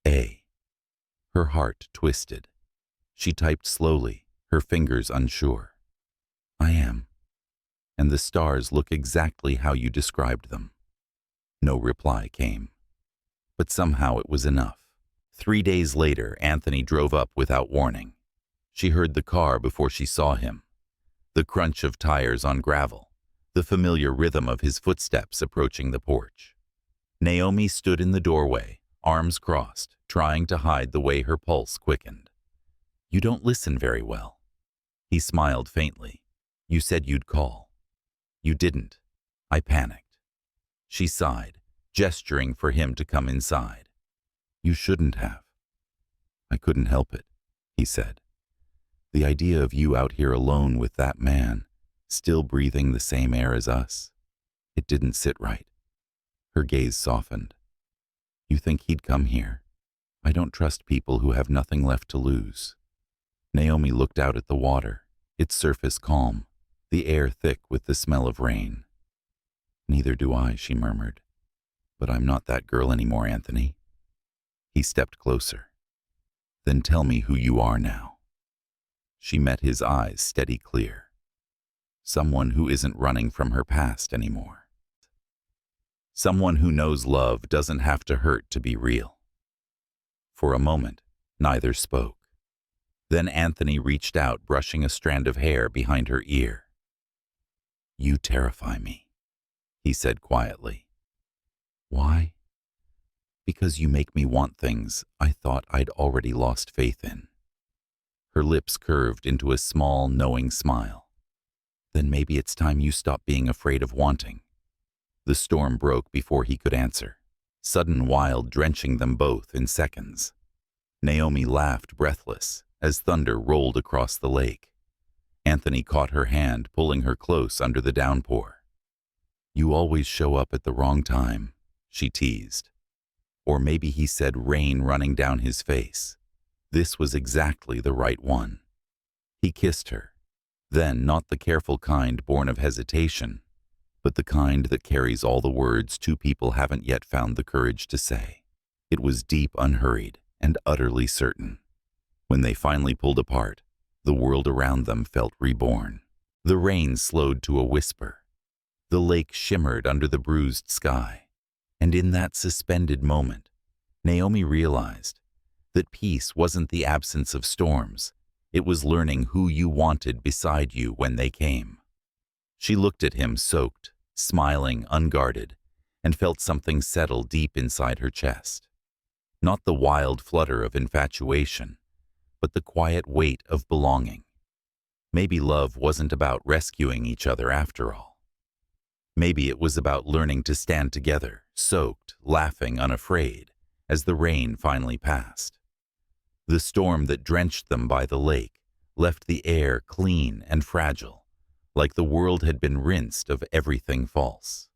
A. Her heart twisted. She typed slowly, her fingers unsure. I am. And the stars look exactly how you described them. No reply came. But somehow it was enough. 3 days later, Anthony drove up without warning. She heard the car before she saw him. The crunch of tires on gravel, the familiar rhythm of his footsteps approaching the porch. Naomi stood in the doorway, arms crossed, trying to hide the way her pulse quickened. You don't listen very well. He smiled faintly. You said you'd call. You didn't. I panicked. She sighed, gesturing for him to come inside. You shouldn't have. I couldn't help it, he said. The idea of you out here alone with that man, still breathing the same air as us, it didn't sit right. Her gaze softened. You think he'd come here? I don't trust people who have nothing left to lose. Naomi looked out at the water, its surface calm, the air thick with the smell of rain. Neither do I, she murmured. But I'm not that girl anymore, Anthony. He stepped closer. Then tell me who you are now. She met his eyes steady clear. Someone who isn't running from her past anymore. Someone who knows love doesn't have to hurt to be real. For a moment, neither spoke. Then Anthony reached out, brushing a strand of hair behind her ear. You terrify me, he said quietly. Why? Because you make me want things I thought I'd already lost faith in. Her lips curved into a small, knowing smile. Then maybe it's time you stop being afraid of wanting. The storm broke before he could answer, sudden wild drenching them both in seconds. Naomi laughed, breathless, as thunder rolled across the lake. Anthony caught her hand, pulling her close under the downpour. You always show up at the wrong time, she teased. Or maybe he said, rain running down his face. This was exactly the right one. He kissed her. Then, not the careful kind born of hesitation, but the kind that carries all the words two people haven't yet found the courage to say. It was deep, unhurried, and utterly certain. When they finally pulled apart, the world around them felt reborn. The rain slowed to a whisper. The lake shimmered under the bruised sky. And in that suspended moment, Naomi realized that peace wasn't the absence of storms. It was learning who you wanted beside you when they came. She looked at him, soaked, smiling, unguarded, and felt something settle deep inside her chest. Not the wild flutter of infatuation, but the quiet weight of belonging. Maybe love wasn't about rescuing each other after all. Maybe it was about learning to stand together, soaked, laughing, unafraid, as the rain finally passed. The storm that drenched them by the lake left the air clean and fragile, like the world had been rinsed of everything false.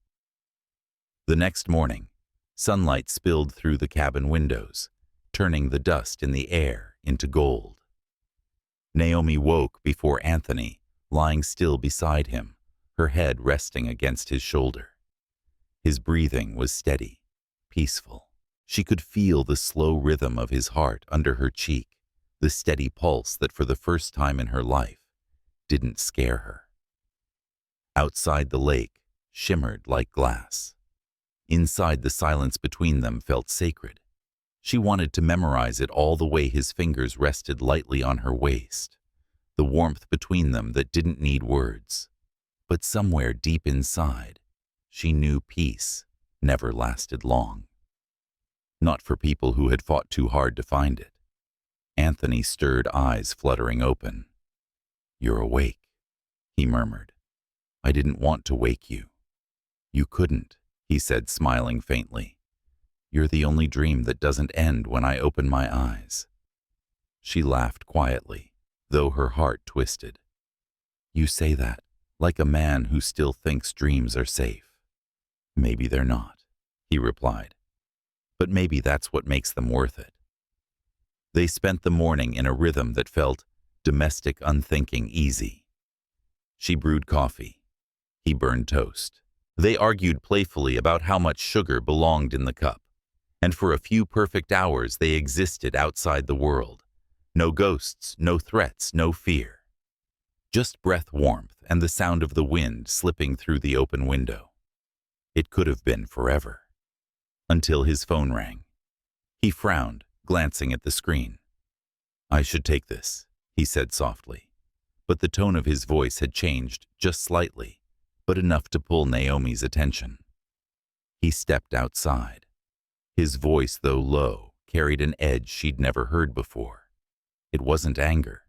The next morning, sunlight spilled through the cabin windows, turning the dust in the air into gold. Naomi woke before Anthony, lying still beside him, her head resting against his shoulder. His breathing was steady, peaceful. She could feel the slow rhythm of his heart under her cheek, the steady pulse that for the first time in her life didn't scare her. Outside the lake shimmered like glass. Inside, the silence between them felt sacred. She wanted to memorize it all, the way his fingers rested lightly on her waist, the warmth between them that didn't need words. But somewhere deep inside, she knew peace never lasted long. Not for people who had fought too hard to find it. Anthony stirred, eyes fluttering open. You're awake, he murmured. I didn't want to wake you. You couldn't, he said, smiling faintly. You're the only dream that doesn't end when I open my eyes. She laughed quietly, though her heart twisted. You say that, like a man who still thinks dreams are safe. Maybe they're not, he replied. But maybe that's what makes them worth it. They spent the morning in a rhythm that felt domestic, unthinking, easy. She brewed coffee. He burned toast. They argued playfully about how much sugar belonged in the cup, and for a few perfect hours they existed outside the world. No ghosts, no threats, no fear. Just breath warmth and the sound of the wind slipping through the open window. It could have been forever. Until his phone rang. He frowned, glancing at the screen. I should take this, he said softly. But the tone of his voice had changed just slightly, but enough to pull Naomi's attention. He stepped outside. His voice, though low, carried an edge she'd never heard before. It wasn't anger.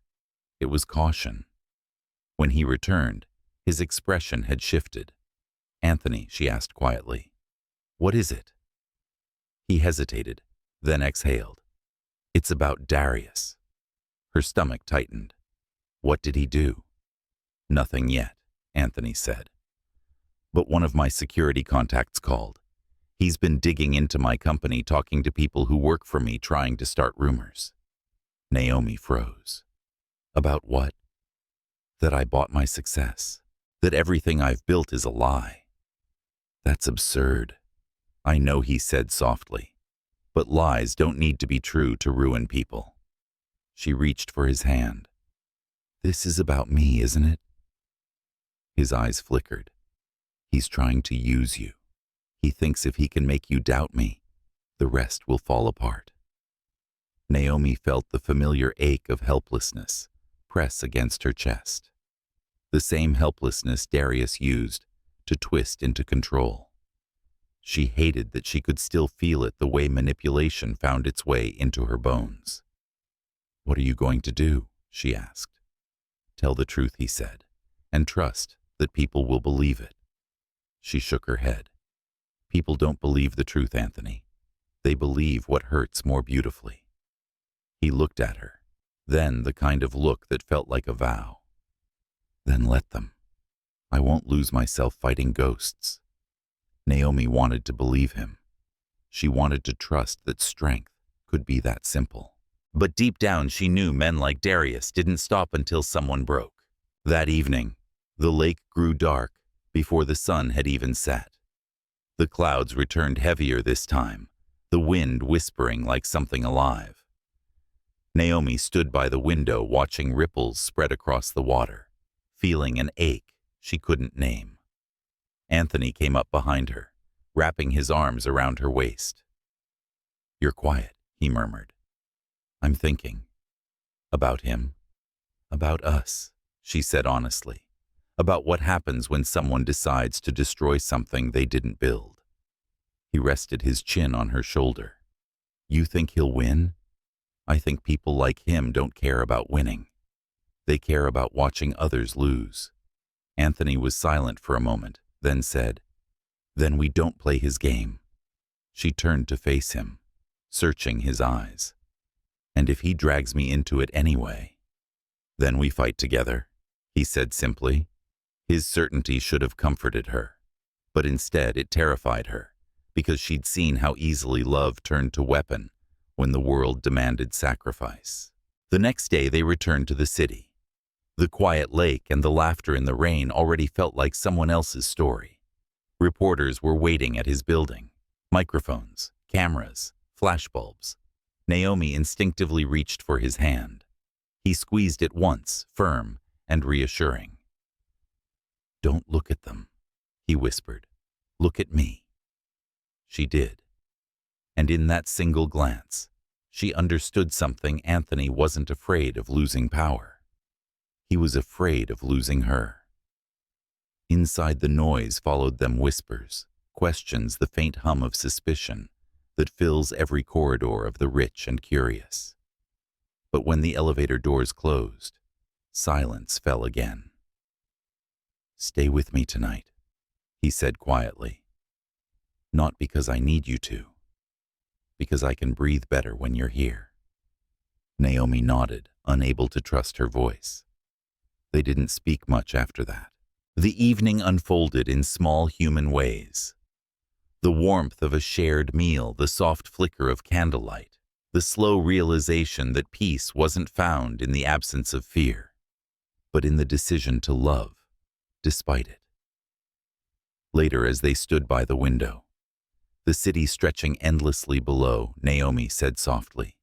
It was caution. When he returned, his expression had shifted. Anthony, she asked quietly, what is it? He hesitated, then exhaled. It's about Darius. Her stomach tightened. What did he do? Nothing yet, Anthony said. But one of my security contacts called. He's been digging into my company, talking to people who work for me, trying to start rumors. Naomi froze. About what? That I bought my success. That everything I've built is a lie. That's absurd. I know, he said softly. But lies don't need to be true to ruin people. She reached for his hand. This is about me, isn't it? His eyes flickered. He's trying to use you. He thinks if he can make you doubt me, the rest will fall apart. Naomi felt the familiar ache of helplessness press against her chest. The same helplessness Darius used to twist into control. She hated that she could still feel it the way manipulation found its way into her bones. What are you going to do? She asked. Tell the truth, he said, and trust that people will believe it. She shook her head. People don't believe the truth, Anthony. They believe what hurts more beautifully. He looked at her, then the kind of look that felt like a vow. Then let them. I won't lose myself fighting ghosts. Naomi wanted to believe him. She wanted to trust that strength could be that simple. But deep down she knew men like Darius didn't stop until someone broke. That evening, the lake grew dark before the sun had even set. The clouds returned heavier this time, the wind whispering like something alive. Naomi stood by the window watching ripples spread across the water, feeling an ache she couldn't name. Anthony came up behind her, wrapping his arms around her waist. You're quiet, he murmured. I'm thinking. About him. About us, she said honestly. About what happens when someone decides to destroy something they didn't build. He rested his chin on her shoulder. You think he'll win? I think people like him don't care about winning. They care about watching others lose. Anthony was silent for a moment, then said, Then we don't play his game. She turned to face him, searching his eyes. And if he drags me into it anyway, then we fight together, he said simply. His certainty should have comforted her, but instead it terrified her, because she'd seen how easily love turned to weapon when the world demanded sacrifice. The next day they returned to the city. The quiet lake and the laughter in the rain already felt like someone else's story. Reporters were waiting at his building. Microphones, cameras, flashbulbs. Naomi instinctively reached for his hand. He squeezed it once, firm and reassuring. Don't look at them, he whispered. Look at me. She did. And in that single glance, she understood something. Anthony wasn't afraid of losing power. He was afraid of losing her. Inside the noise followed them whispers, questions, the faint hum of suspicion that fills every corridor of the rich and curious. But when the elevator doors closed, silence fell again. Stay with me tonight, he said quietly. Not because I need you to, Because I can breathe better when you're here. Naomi nodded, unable to trust her voice. They didn't speak much after that. The evening unfolded in small human ways. The warmth of a shared meal, the soft flicker of candlelight, the slow realization that peace wasn't found in the absence of fear, but in the decision to love, despite it. Later, as they stood by the window, the city stretching endlessly below, Naomi said softly,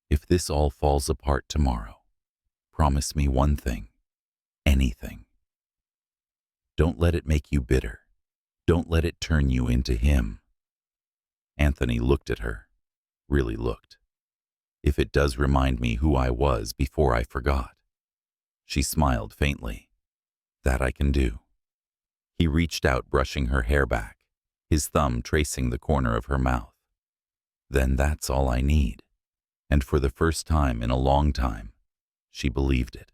"If this all falls apart tomorrow, promise me one thing, anything. Don't let it make you bitter. Don't let it turn you into him." Anthony looked at her, really looked. "If it does remind me who I was before I forgot." She smiled faintly. "That I can do." He reached out, brushing her hair back, his thumb tracing the corner of her mouth. "Then that's all I need." And for the first time in a long time, she believed it.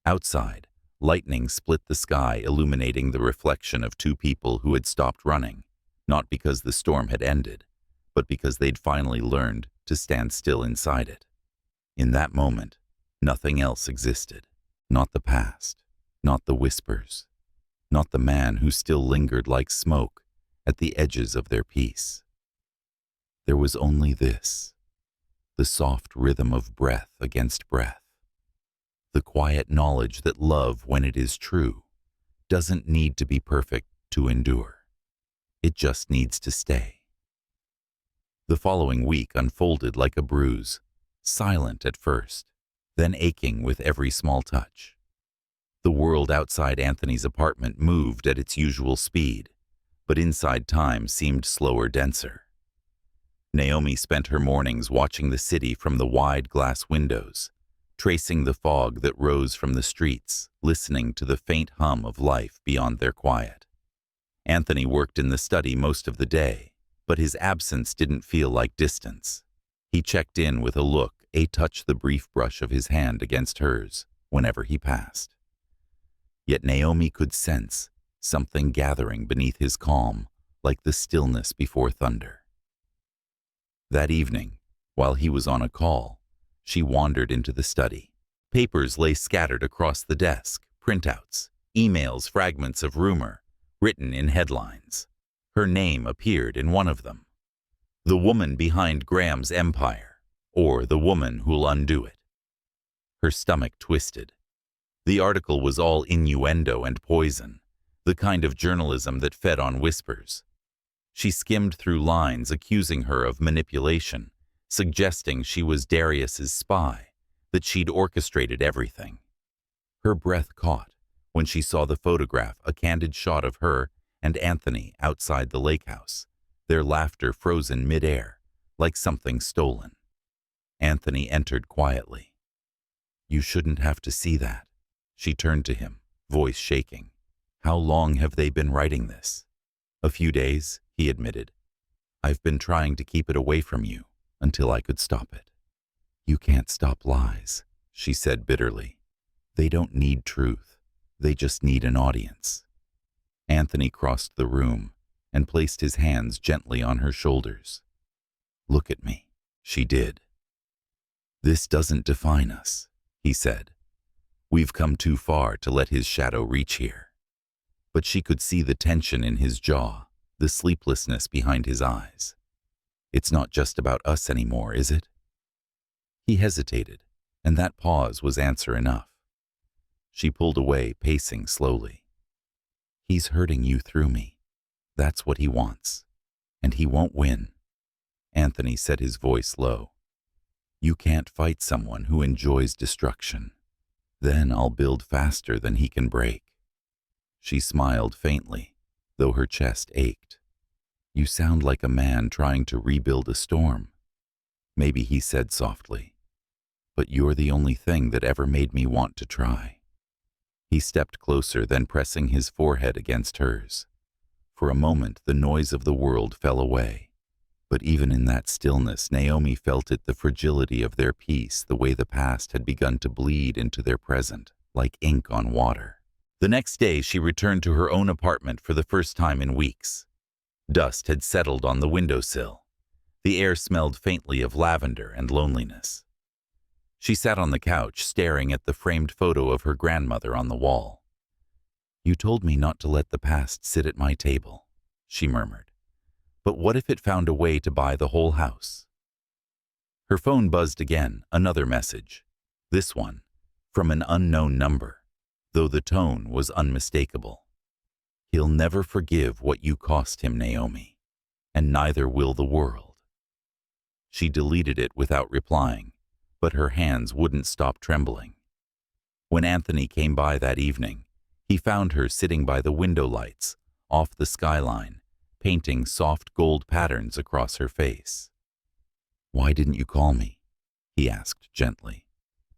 Outside, lightning split the sky, illuminating the reflection of two people who had stopped running, not because the storm had ended, but because they'd finally learned to stand still inside it. In that moment, nothing else existed. Not the past, not the whispers, not the man who still lingered like smoke at the edges of their peace. There was only this, the soft rhythm of breath against breath, the quiet knowledge that love, when it is true, doesn't need to be perfect to endure. It just needs to stay. The following week unfolded like a bruise, silent at first, then aching with every small touch. The world outside Anthony's apartment moved at its usual speed, but inside time seemed slower, denser. Naomi spent her mornings watching the city from the wide glass windows, tracing the fog that rose from the streets, listening to the faint hum of life beyond their quiet. Anthony worked in the study most of the day, but his absence didn't feel like distance. He checked in with a look, touched the brief brush of his hand against hers whenever he passed. Yet Naomi could sense something gathering beneath his calm, like the stillness before thunder. That evening, while he was on a call, she wandered into the study. Papers lay scattered across the desk, printouts, emails, fragments of rumor, written in headlines. Her name appeared in one of them. The woman behind Graham's empire, or the woman who'll undo it. Her stomach twisted. The article was all innuendo and poison, the kind of journalism that fed on whispers. She skimmed through lines accusing her of manipulation, suggesting she was Darius's spy, that she'd orchestrated everything. Her breath caught when she saw the photograph, a candid shot of her and Anthony outside the lake house, their laughter frozen mid-air, like something stolen. Anthony entered quietly. "You shouldn't have to see that." She turned to him, voice shaking. "How long have they been writing this?" "A few days," he admitted. "I've been trying to keep it away from you until I could stop it." "You can't stop lies," she said bitterly. "They don't need truth. They just need an audience." Anthony crossed the room and placed his hands gently on her shoulders. "Look at me." She did. "This doesn't define us," he said. "We've come too far to let his shadow reach here." But she could see the tension in his jaw, the sleeplessness behind his eyes. "It's not just about us anymore, is it?" He hesitated, and that pause was answer enough. She pulled away, pacing slowly. "He's hurting you through me. That's what he wants. And he won't win." Anthony said, his voice low. "You can't fight someone who enjoys destruction. Then I'll build faster than he can break." She smiled faintly, though her chest ached. "You sound like a man trying to rebuild a storm." "Maybe," he said softly. "But you're the only thing that ever made me want to try." He stepped closer, then pressing his forehead against hers. For a moment, the noise of the world fell away. But even in that stillness, Naomi felt it, the fragility of their peace, the way the past had begun to bleed into their present, like ink on water. The next day, she returned to her own apartment for the first time in weeks. Dust had settled on the windowsill, The air smelled faintly of lavender and loneliness. She sat on the couch, staring at the framed photo of her grandmother on the wall. "You told me not to let the past sit at my table," she murmured. "But what if it found a way to buy the whole house?" Her phone buzzed again, another message. This one, from an unknown number, though the tone was unmistakable. "He'll never forgive what you cost him, Naomi, and neither will the world." She deleted it without replying, but her hands wouldn't stop trembling. When Anthony came by that evening, he found her sitting by the window lights, off the skyline, painting soft gold patterns across her face. "Why didn't you call me?" he asked gently.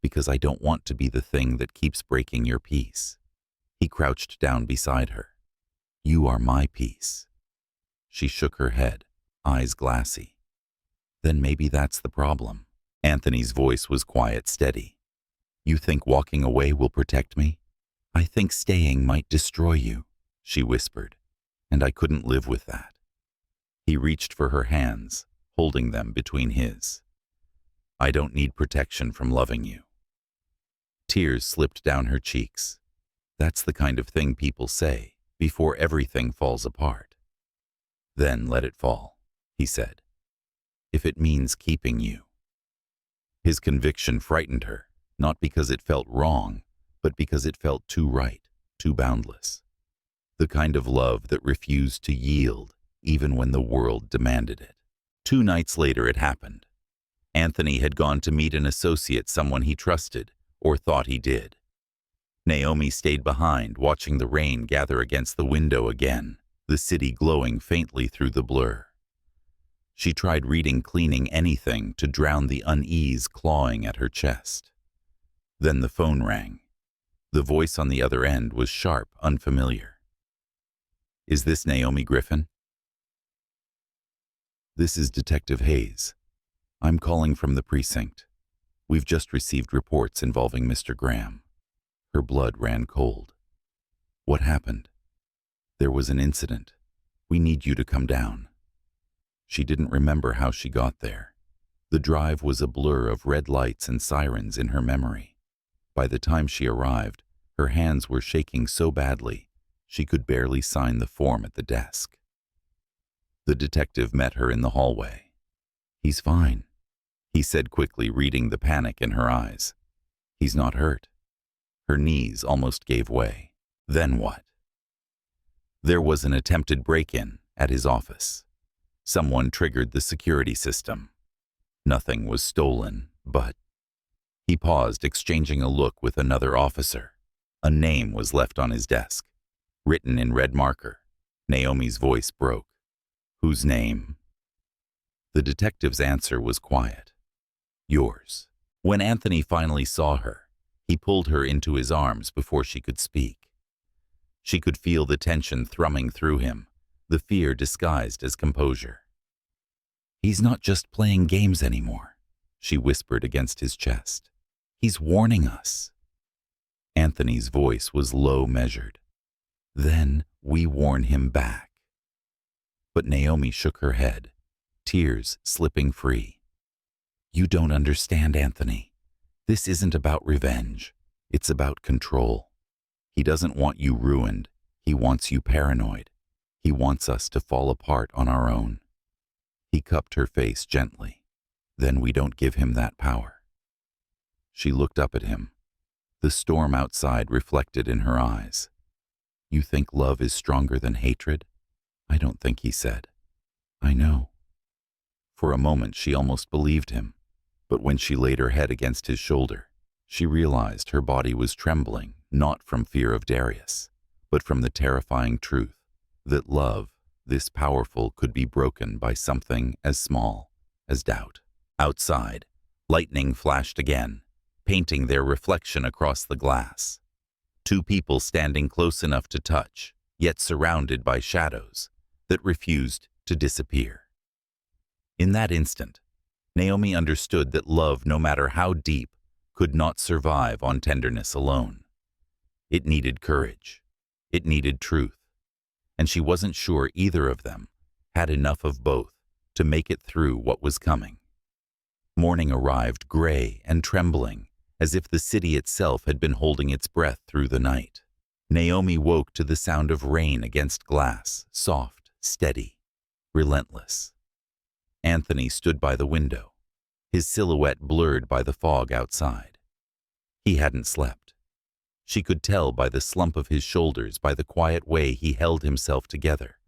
"Because I don't want to be the thing that keeps breaking your peace." He crouched down beside her. "You are my peace." She shook her head, eyes glassy. "Then maybe that's the problem." Anthony's voice was quiet, steady. "You think walking away will protect me? I think staying might destroy you," she whispered, "and I couldn't live with that." He reached for her hands, holding them between his. "I don't need protection from loving you." Tears slipped down her cheeks. That's the kind of thing people say before everything falls apart. "Then let it fall," he said, "if it means keeping you." His conviction frightened her, not because it felt wrong, but because it felt too right, too boundless. The kind of love that refused to yield even when the world demanded it. 2 nights later it happened. Anthony had gone to meet an associate, someone he trusted, or thought he did. Naomi stayed behind, watching the rain gather against the window again, the city glowing faintly through the blur. She tried reading, cleaning, anything to drown the unease clawing at her chest. Then the phone rang. The voice on the other end was sharp, unfamiliar. "Is this Naomi Griffin?" "This is Detective Hayes. I'm calling from the precinct. We've just received reports involving Mr. Graham." Her blood ran cold. "What happened?" "There was an incident. We need you to come down." She didn't remember how she got there. The drive was a blur of red lights and sirens in her memory. By the time she arrived, her hands were shaking so badly she could barely sign the form at the desk. The detective met her in the hallway. "He's fine," he said quickly, reading the panic in her eyes. "He's not hurt." Her knees almost gave way. Then what? There was an attempted break-in at his office. Someone triggered the security system. Nothing was stolen, but... He paused, exchanging a look with another officer. A name was left on his desk, written in red marker. Naomi's voice broke. "Whose name?" The detective's answer was quiet. "Yours." When Anthony finally saw her, he pulled her into his arms before she could speak. She could feel the tension thrumming through him, the fear disguised as composure. "He's not just playing games anymore," she whispered against his chest. "He's warning us." Anthony's voice was low, measured. "Then we warn him back." But Naomi shook her head, tears slipping free. "You don't understand, Anthony. This isn't about revenge. It's about control. He doesn't want you ruined. He wants you paranoid. He wants us to fall apart on our own." He cupped her face gently. "Then we don't give him that power." She looked up at him. The storm outside reflected in her eyes. "You think love is stronger than hatred?" "I don't think," he said. "I know." For a moment she almost believed him, but when she laid her head against his shoulder, she realized her body was trembling, not from fear of Darius, but from the terrifying truth that love, this powerful, could be broken by something as small as doubt. Outside, lightning flashed again, painting their reflection across the glass. 2 people standing close enough to touch, yet surrounded by shadows that refused to disappear. In that instant, Naomi understood that love, no matter how deep, could not survive on tenderness alone. It needed courage. It needed truth. And she wasn't sure either of them had enough of both to make it through what was coming. Morning arrived gray and trembling, as if the city itself had been holding its breath through the night. Naomi woke to the sound of rain against glass, soft, steady, relentless. Anthony stood by the window, his silhouette blurred by the fog outside. He hadn't slept. She could tell by the slump of his shoulders, by the quiet way he held himself together,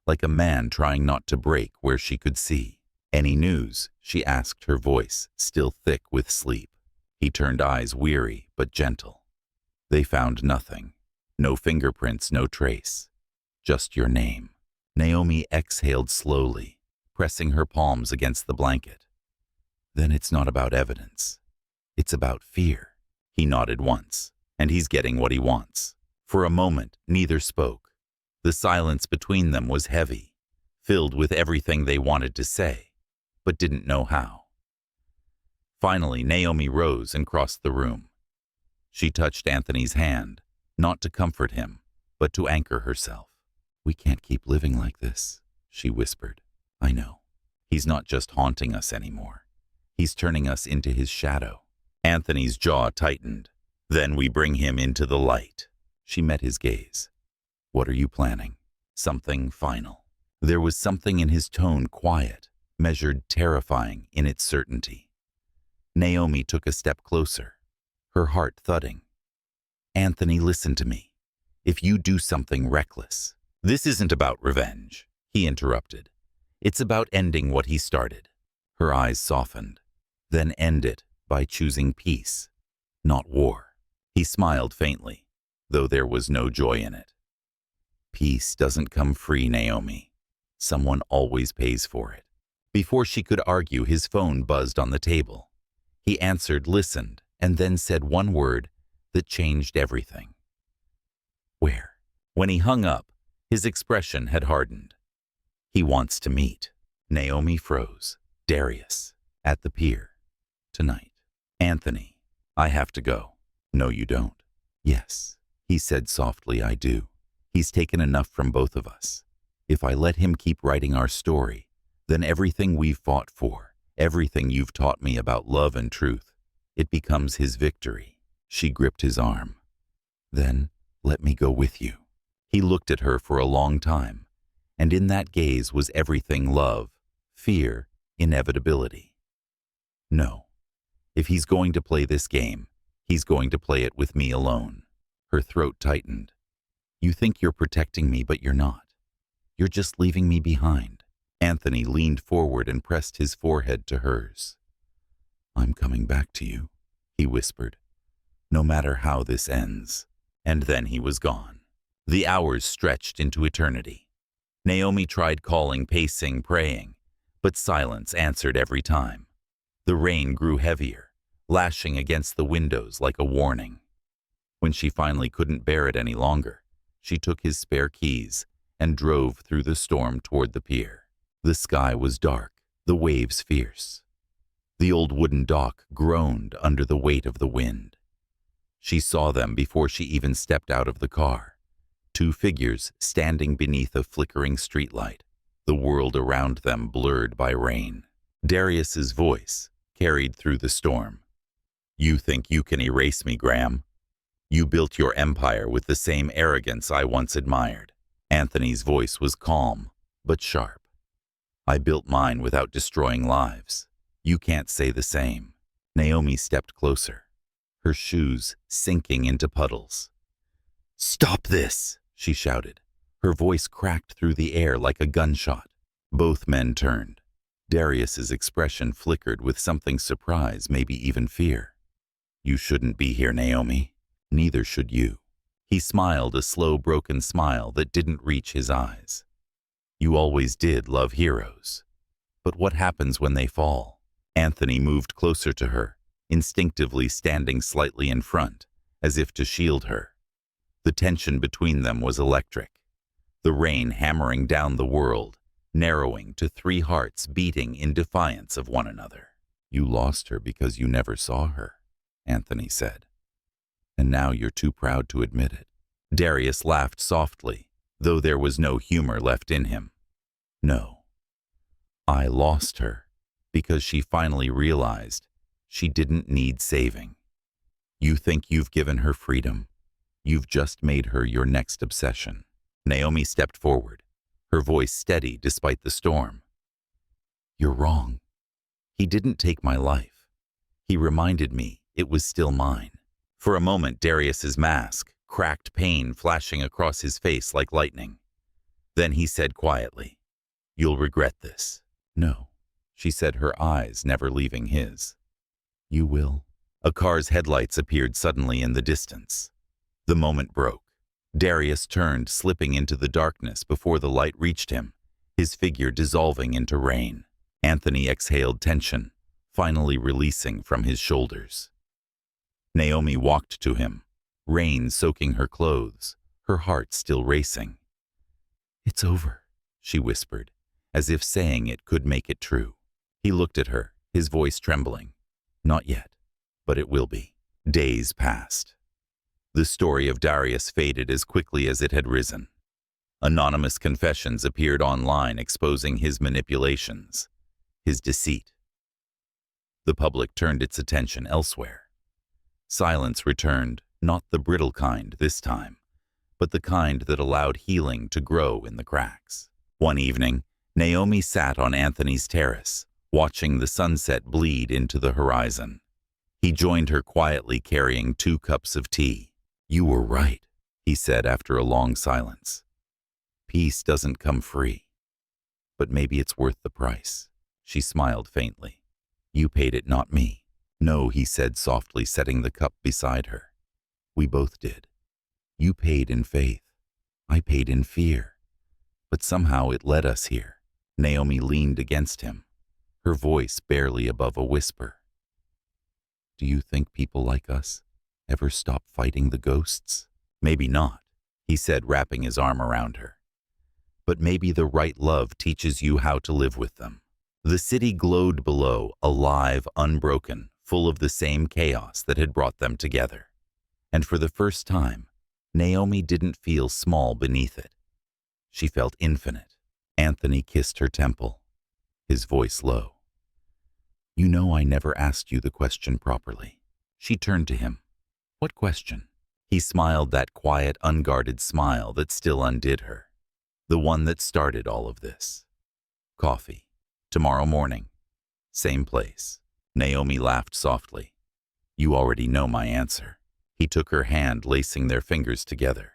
like a man trying not to break where she could see. "Any news?" she asked, her voice still thick with sleep. He turned eyes weary but gentle. "They found nothing. No fingerprints, no trace. Just your name." Naomi exhaled slowly, pressing her palms against the blanket. "Then it's not about evidence. It's about fear." He nodded once, and he's getting what he wants. For a moment, neither spoke. The silence between them was heavy, filled with everything they wanted to say, but didn't know how. Finally, Naomi rose and crossed the room. She touched Anthony's hand, not to comfort him, but to anchor herself. "We can't keep living like this," she whispered. "I know. He's not just haunting us anymore. He's turning us into his shadow." Anthony's jaw tightened. "Then we bring him into the light." She met his gaze. "What are you planning?" Something final. There was something in his tone, quiet, measured, terrifying in its certainty. Naomi took a step closer, her heart thudding. "Anthony, listen to me. If you do something reckless—" "This isn't about revenge," he interrupted. "It's about ending what he started." Her eyes softened. "Then end it by choosing peace, not war." He smiled faintly, though there was no joy in it. "Peace doesn't come free, Naomi. Someone always pays for it." Before she could argue, his phone buzzed on the table. He answered, listened, and then said one word that changed everything. "Where?" When he hung up, his expression had hardened. "He wants to meet." Naomi froze. "Darius, at the pier. Tonight." "Anthony, I have to go." "No, you don't." "Yes," he said softly, "I do. He's taken enough from both of us. If I let him keep writing our story, then everything we've fought for, everything you've taught me about love and truth, it becomes his victory." She gripped his arm. "Then let me go with you." He looked at her for a long time, and in that gaze was everything: love, fear, inevitability. "No. If he's going to play this game, he's going to play it with me alone." Her throat tightened. "You think you're protecting me, but you're not. You're just leaving me behind." Anthony leaned forward and pressed his forehead to hers. "I'm coming back to you," he whispered, "no matter how this ends." And then he was gone. The hours stretched into eternity. Naomi tried calling, pacing, praying, but silence answered every time. The rain grew heavier, lashing against the windows like a warning. When she finally couldn't bear it any longer, she took his spare keys and drove through the storm toward the pier. The sky was dark, the waves fierce. The old wooden dock groaned under the weight of the wind. She saw them before she even stepped out of the car. Two figures standing beneath a flickering streetlight, the world around them blurred by rain. Darius's voice carried through the storm. "You think you can erase me, Graham? You built your empire with the same arrogance I once admired." Anthony's voice was calm, but sharp. "I built mine without destroying lives. You can't say the same." Naomi stepped closer, her shoes sinking into puddles. "Stop this!" she shouted. Her voice cracked through the air like a gunshot. Both men turned. Darius's expression flickered with something surprise, maybe even fear. "You shouldn't be here, Naomi. Neither should you." He smiled, a slow, broken smile that didn't reach his eyes. "You always did love heroes. But what happens when they fall?" Anthony moved closer to her, instinctively standing slightly in front, as if to shield her. The tension between them was electric. The rain hammering down the world, narrowing to three hearts beating in defiance of one another. "You lost her because you never saw her," Anthony said. "And now you're too proud to admit it." Darius laughed softly, though there was no humor left in him. "No. I lost her because she finally realized she didn't need saving. You think you've given her freedom? You've just made her your next obsession. Naomi stepped forward, her voice steady despite the storm. You're wrong. He didn't take my life. He reminded me it was still mine. For a moment, Darius's mask, cracked pain flashing across his face like lightning. Then he said quietly, "You'll regret this." "No," she said, her eyes never leaving his. "You will." A car's headlights appeared suddenly in the distance. The moment broke. Darius turned, slipping into the darkness before the light reached him, his figure dissolving into rain. Anthony exhaled tension, finally releasing from his shoulders. Naomi walked to him, rain soaking her clothes, her heart still racing. "It's over," she whispered, as if saying it could make it true. He looked at her, his voice trembling. "Not yet, but it will be." Days passed. The story of Darius faded as quickly as it had risen. Anonymous confessions appeared online exposing his manipulations, his deceit. The public turned its attention elsewhere. Silence returned, not the brittle kind this time, but the kind that allowed healing to grow in the cracks. One evening, Naomi sat on Anthony's terrace, watching the sunset bleed into the horizon. He joined her quietly, carrying 2 cups of tea. "You were right," he said after a long silence. "Peace doesn't come free. But maybe it's worth the price." She smiled faintly. "You paid it, not me." "No," he said softly, setting the cup beside her. "We both did. You paid in faith. I paid in fear. But somehow it led us here." Naomi leaned against him, her voice barely above a whisper. "Do you think people like us ever stop fighting the ghosts?" "Maybe not," he said, wrapping his arm around her. "But maybe the right love teaches you how to live with them." The city glowed below, alive, unbroken, full of the same chaos that had brought them together. And for the first time, Naomi didn't feel small beneath it. She felt infinite. Anthony kissed her temple, his voice low. "You know I never asked you the question properly." She turned to him. "What question?" He smiled, that quiet, unguarded smile that still undid her. "The one that started all of this." "Coffee. Tomorrow morning. Same place." Naomi laughed softly. "You already know my answer." He took her hand, lacing their fingers together.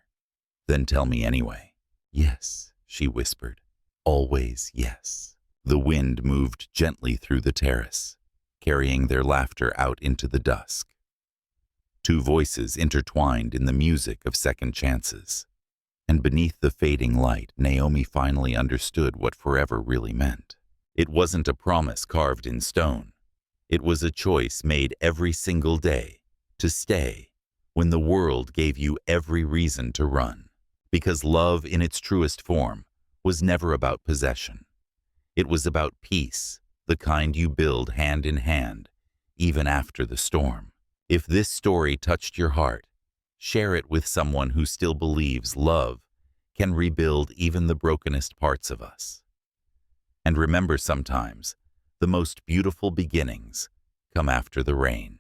"Then tell me anyway." "Yes," she whispered. "Always yes." The wind moved gently through the terrace, carrying their laughter out into the dusk. 2 voices intertwined in the music of second chances. And beneath the fading light, Naomi finally understood what forever really meant. It wasn't a promise carved in stone. It was a choice made every single day to stay when the world gave you every reason to run. Because love in its truest form was never about possession. It was about peace, the kind you build hand in hand, even after the storm. If this story touched your heart, share it with someone who still believes love can rebuild even the brokenest parts of us. And remember, sometimes the most beautiful beginnings come after the rain.